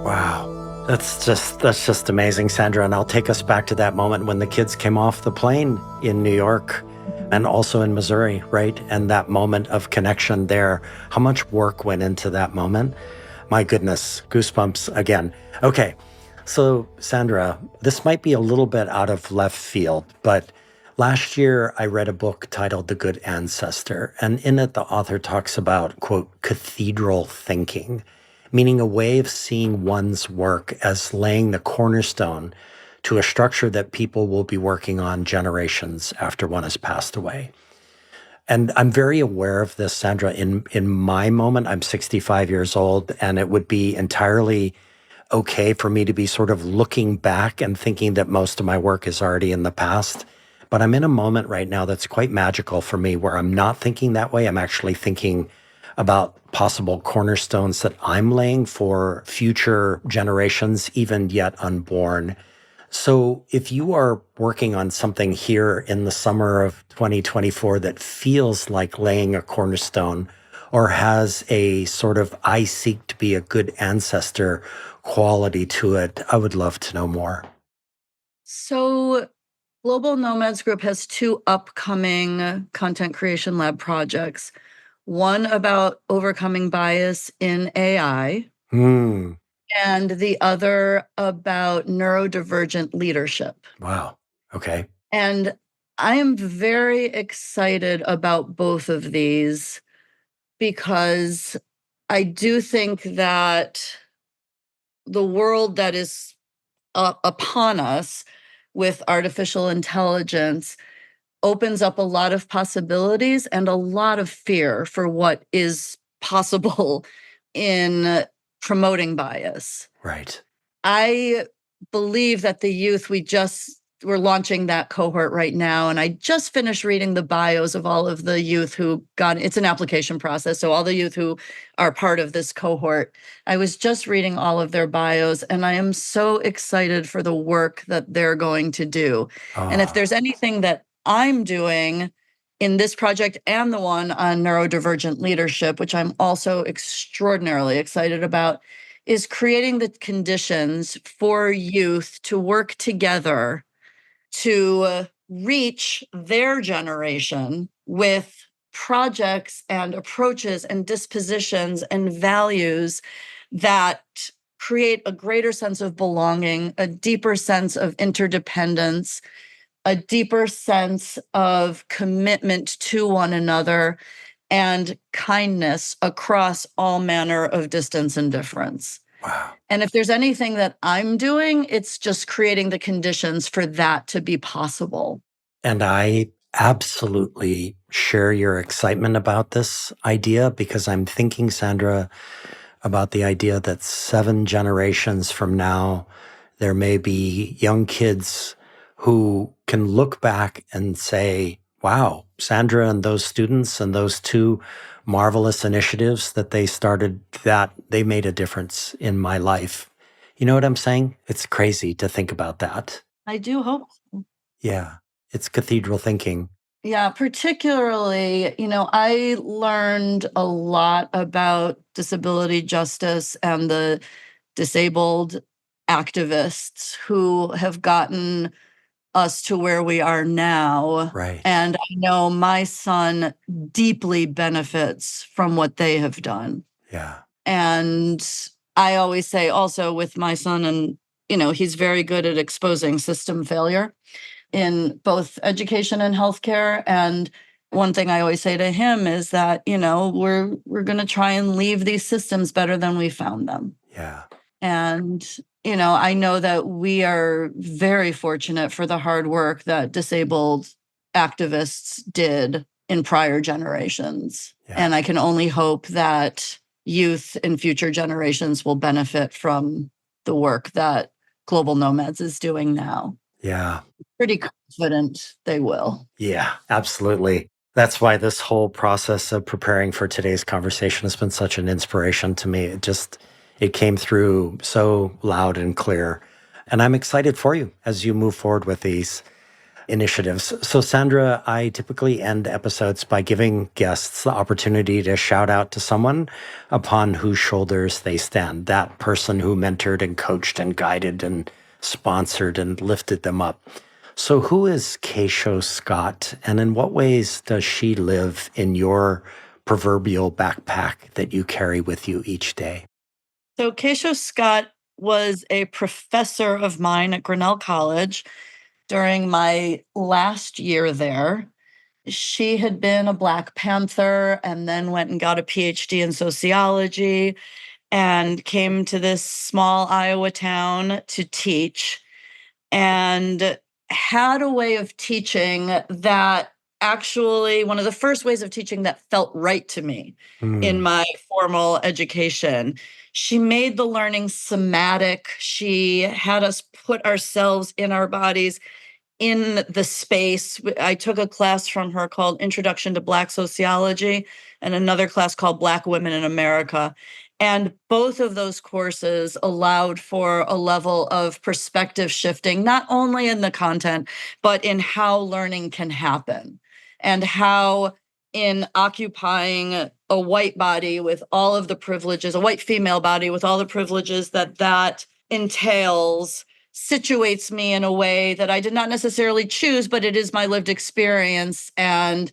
Wow. That's just amazing, Sandra. And I'll take us back to that moment when the kids came off the plane in New York and also in Missouri, right? And that moment of connection there. How much work went into that moment? My goodness, goosebumps again. Okay, so Sandra, this might be a little bit out of left field, but last year I read a book titled The Good Ancestor, and in it the author talks about, quote, cathedral thinking, meaning a way of seeing one's work as laying the cornerstone to a structure that people will be working on generations after one has passed away. And I'm very aware of this, Sandra. In my moment, I'm 65 years old, and it would be entirely okay for me to be sort of looking back and thinking that most of my work is already in the past. But I'm in a moment right now that's quite magical for me, where I'm not thinking that way. I'm actually thinking about possible cornerstones that I'm laying for future generations, even yet unborn. So if you are working on something here in the summer of 2024 that feels like laying a cornerstone or has a sort of I seek to be a good ancestor quality to it, I would love to know more. So Global Nomads Group has 2 upcoming Content Creation Lab projects. One about overcoming bias in AI, and the other about neurodivergent leadership. Wow. Okay. And I am very excited about both of these because I do think that the world that is upon us with artificial intelligence opens up a lot of possibilities and a lot of fear for what is possible in promoting bias. Right. I believe that the youth, we're launching that cohort right now. And I just finished reading the bios of all of the youth it's an application process. So all the youth who are part of this cohort, I was just reading all of their bios, and I am so excited for the work that they're going to do. And if there's anything that I'm doing in this project and the one on neurodivergent leadership, which I'm also extraordinarily excited about, is creating the conditions for youth to work together to reach their generation with projects and approaches and dispositions and values that create a greater sense of belonging, a deeper sense of interdependence, a deeper sense of commitment to one another, and kindness across all manner of distance and difference. Wow. And if there's anything that I'm doing, it's just creating the conditions for that to be possible. And I absolutely share your excitement about this idea, because I'm thinking, Sandra, about the idea that 7 generations from now, there may be young kids who can look back and say, wow, Sandra and those students and those 2 marvelous initiatives that they started, that they made a difference in my life. You know what I'm saying? It's crazy to think about that. I do hope so. Yeah. It's cathedral thinking. Yeah, particularly, I learned a lot about disability justice and the disabled activists who have gotten us to where we are now. Right. And I know my son deeply benefits from what they have done. Yeah. And I always say also with my son, and, he's very good at exposing system failure in both education and healthcare. And one thing I always say to him is that, we're going to try and leave these systems better than we found them. Yeah. And, I know that we are very fortunate for the hard work that disabled activists did in prior generations. Yeah. And I can only hope that youth in future generations will benefit from the work that Global Nomads is doing now. Yeah. Pretty confident they will. Yeah, absolutely. That's why this whole process of preparing for today's conversation has been such an inspiration to me. It came through so loud and clear. And I'm excited for you as you move forward with these initiatives. So, Sandra, I typically end episodes by giving guests the opportunity to shout out to someone upon whose shoulders they stand, that person who mentored and coached and guided and sponsored and lifted them up. So who is Keisho Scott, and in what ways does she live in your proverbial backpack that you carry with you each day? So Keisho Scott was a professor of mine at Grinnell College during my last year there. She had been a Black Panther and then went and got a PhD in sociology and came to this small Iowa town to teach, and had a way of teaching that actually, one of the first ways of teaching that felt right to me in my formal education. She made the learning somatic. She had us put ourselves in our bodies in the space. I took a class from her called Introduction to Black Sociology and another class called Black Women in America. And both of those courses allowed for a level of perspective shifting, not only in the content, but in how learning can happen and how, in occupying a white body with all of the privileges, a white female body with all the privileges that entails, situates me in a way that I did not necessarily choose, but it is my lived experience. And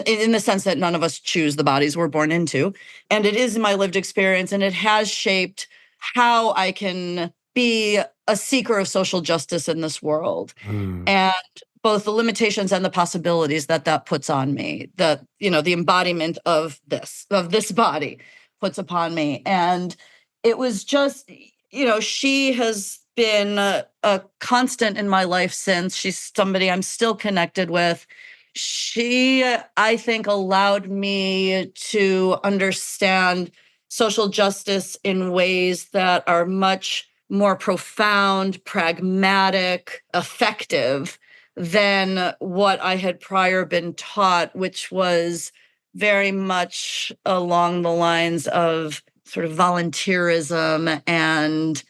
in the sense that none of us choose the bodies we're born into. And it is my lived experience, and it has shaped how I can be a seeker of social justice in this world. And both the limitations and the possibilities that puts on me, the embodiment of this body puts upon me. And it was just, she has been a constant in my life since. She's somebody I'm still connected with. She, I think, allowed me to understand social justice in ways that are much more profound, pragmatic, effective than what I had prior been taught, which was very much along the lines of sort of volunteerism and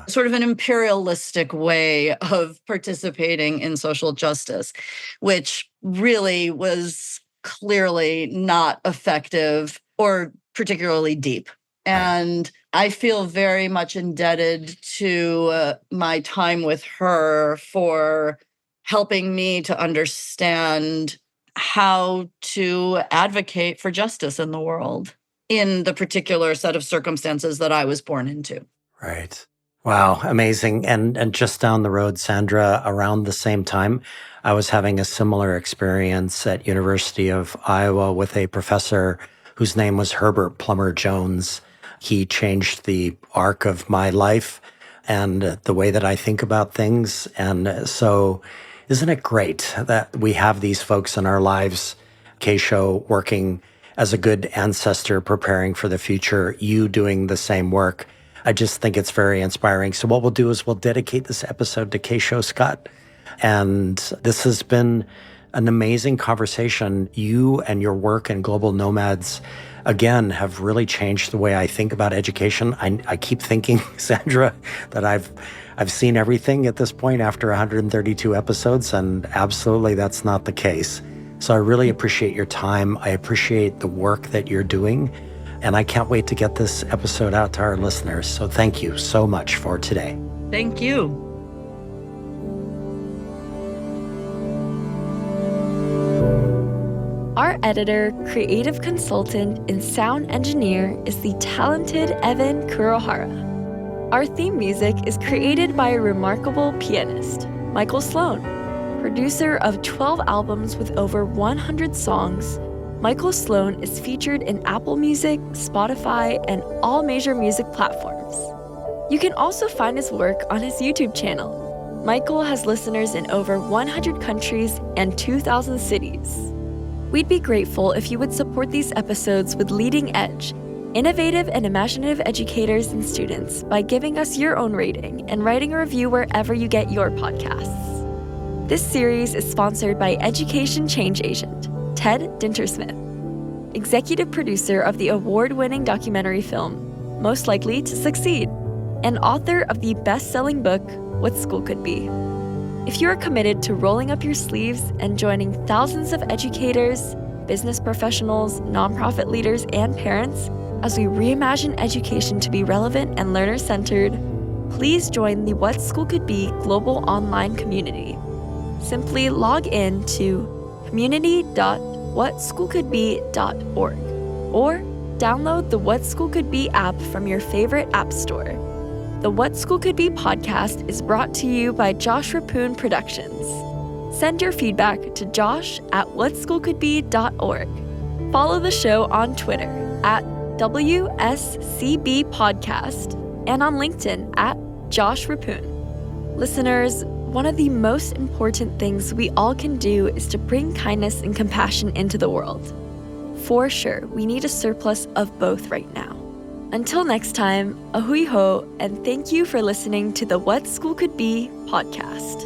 sort of an imperialistic way of participating in social justice, which really was clearly not effective or particularly deep. And I feel very much indebted to my time with her for helping me to understand how to advocate for justice in the world in the particular set of circumstances that I was born into. Right. Wow, amazing. And just down the road, Sandra, around the same time, I was having a similar experience at University of Iowa with a professor whose name was Herbert Plummer Jones. He changed the arc of my life and the way that I think about things. And so isn't it great that we have these folks in our lives, Keisho working as a good ancestor preparing for the future, you doing the same work. I just think it's very inspiring. So what we'll do is we'll dedicate this episode to Keisho Scott. And this has been an amazing conversation. You and your work in Global Nomads again, have really changed the way I think about education. I keep thinking, Sandra, that I've seen everything at this point after 132 episodes, and absolutely that's not the case. So I really appreciate your time. I appreciate the work that you're doing, and I can't wait to get this episode out to our listeners. So thank you so much for today. Thank you. Our editor, creative consultant, and sound engineer is the talented Evan Kurohara. Our theme music is created by a remarkable pianist, Michael Sloan. Producer of 12 albums with over 100 songs, Michael Sloan is featured in Apple Music, Spotify, and all major music platforms. You can also find his work on his YouTube channel. Michael has listeners in over 100 countries and 2,000 cities. We'd be grateful if you would support these episodes with leading edge, innovative and imaginative educators and students by giving us your own rating and writing a review wherever you get your podcasts. This series is sponsored by Education Change Agent, Ted Dintersmith, executive producer of the award-winning documentary film, Most Likely to Succeed, and author of the best-selling book, What School Could Be. If you are committed to rolling up your sleeves and joining thousands of educators, business professionals, nonprofit leaders, and parents as we reimagine education to be relevant and learner-centered, please join the What School Could Be global online community. Simply log in to community.whatschoolcouldbe.org or download the What School Could Be app from your favorite app store. The What School Could Be podcast is brought to you by Josh Rapoon Productions. Send your feedback to josh@whatschoolcouldbe.org. Follow the show on Twitter @WSCB Podcast and on LinkedIn @Josh Rapoon. Listeners, one of the most important things we all can do is to bring kindness and compassion into the world. For sure, we need a surplus of both right now. Until next time, ahui ho, and thank you for listening to the What School Could Be podcast.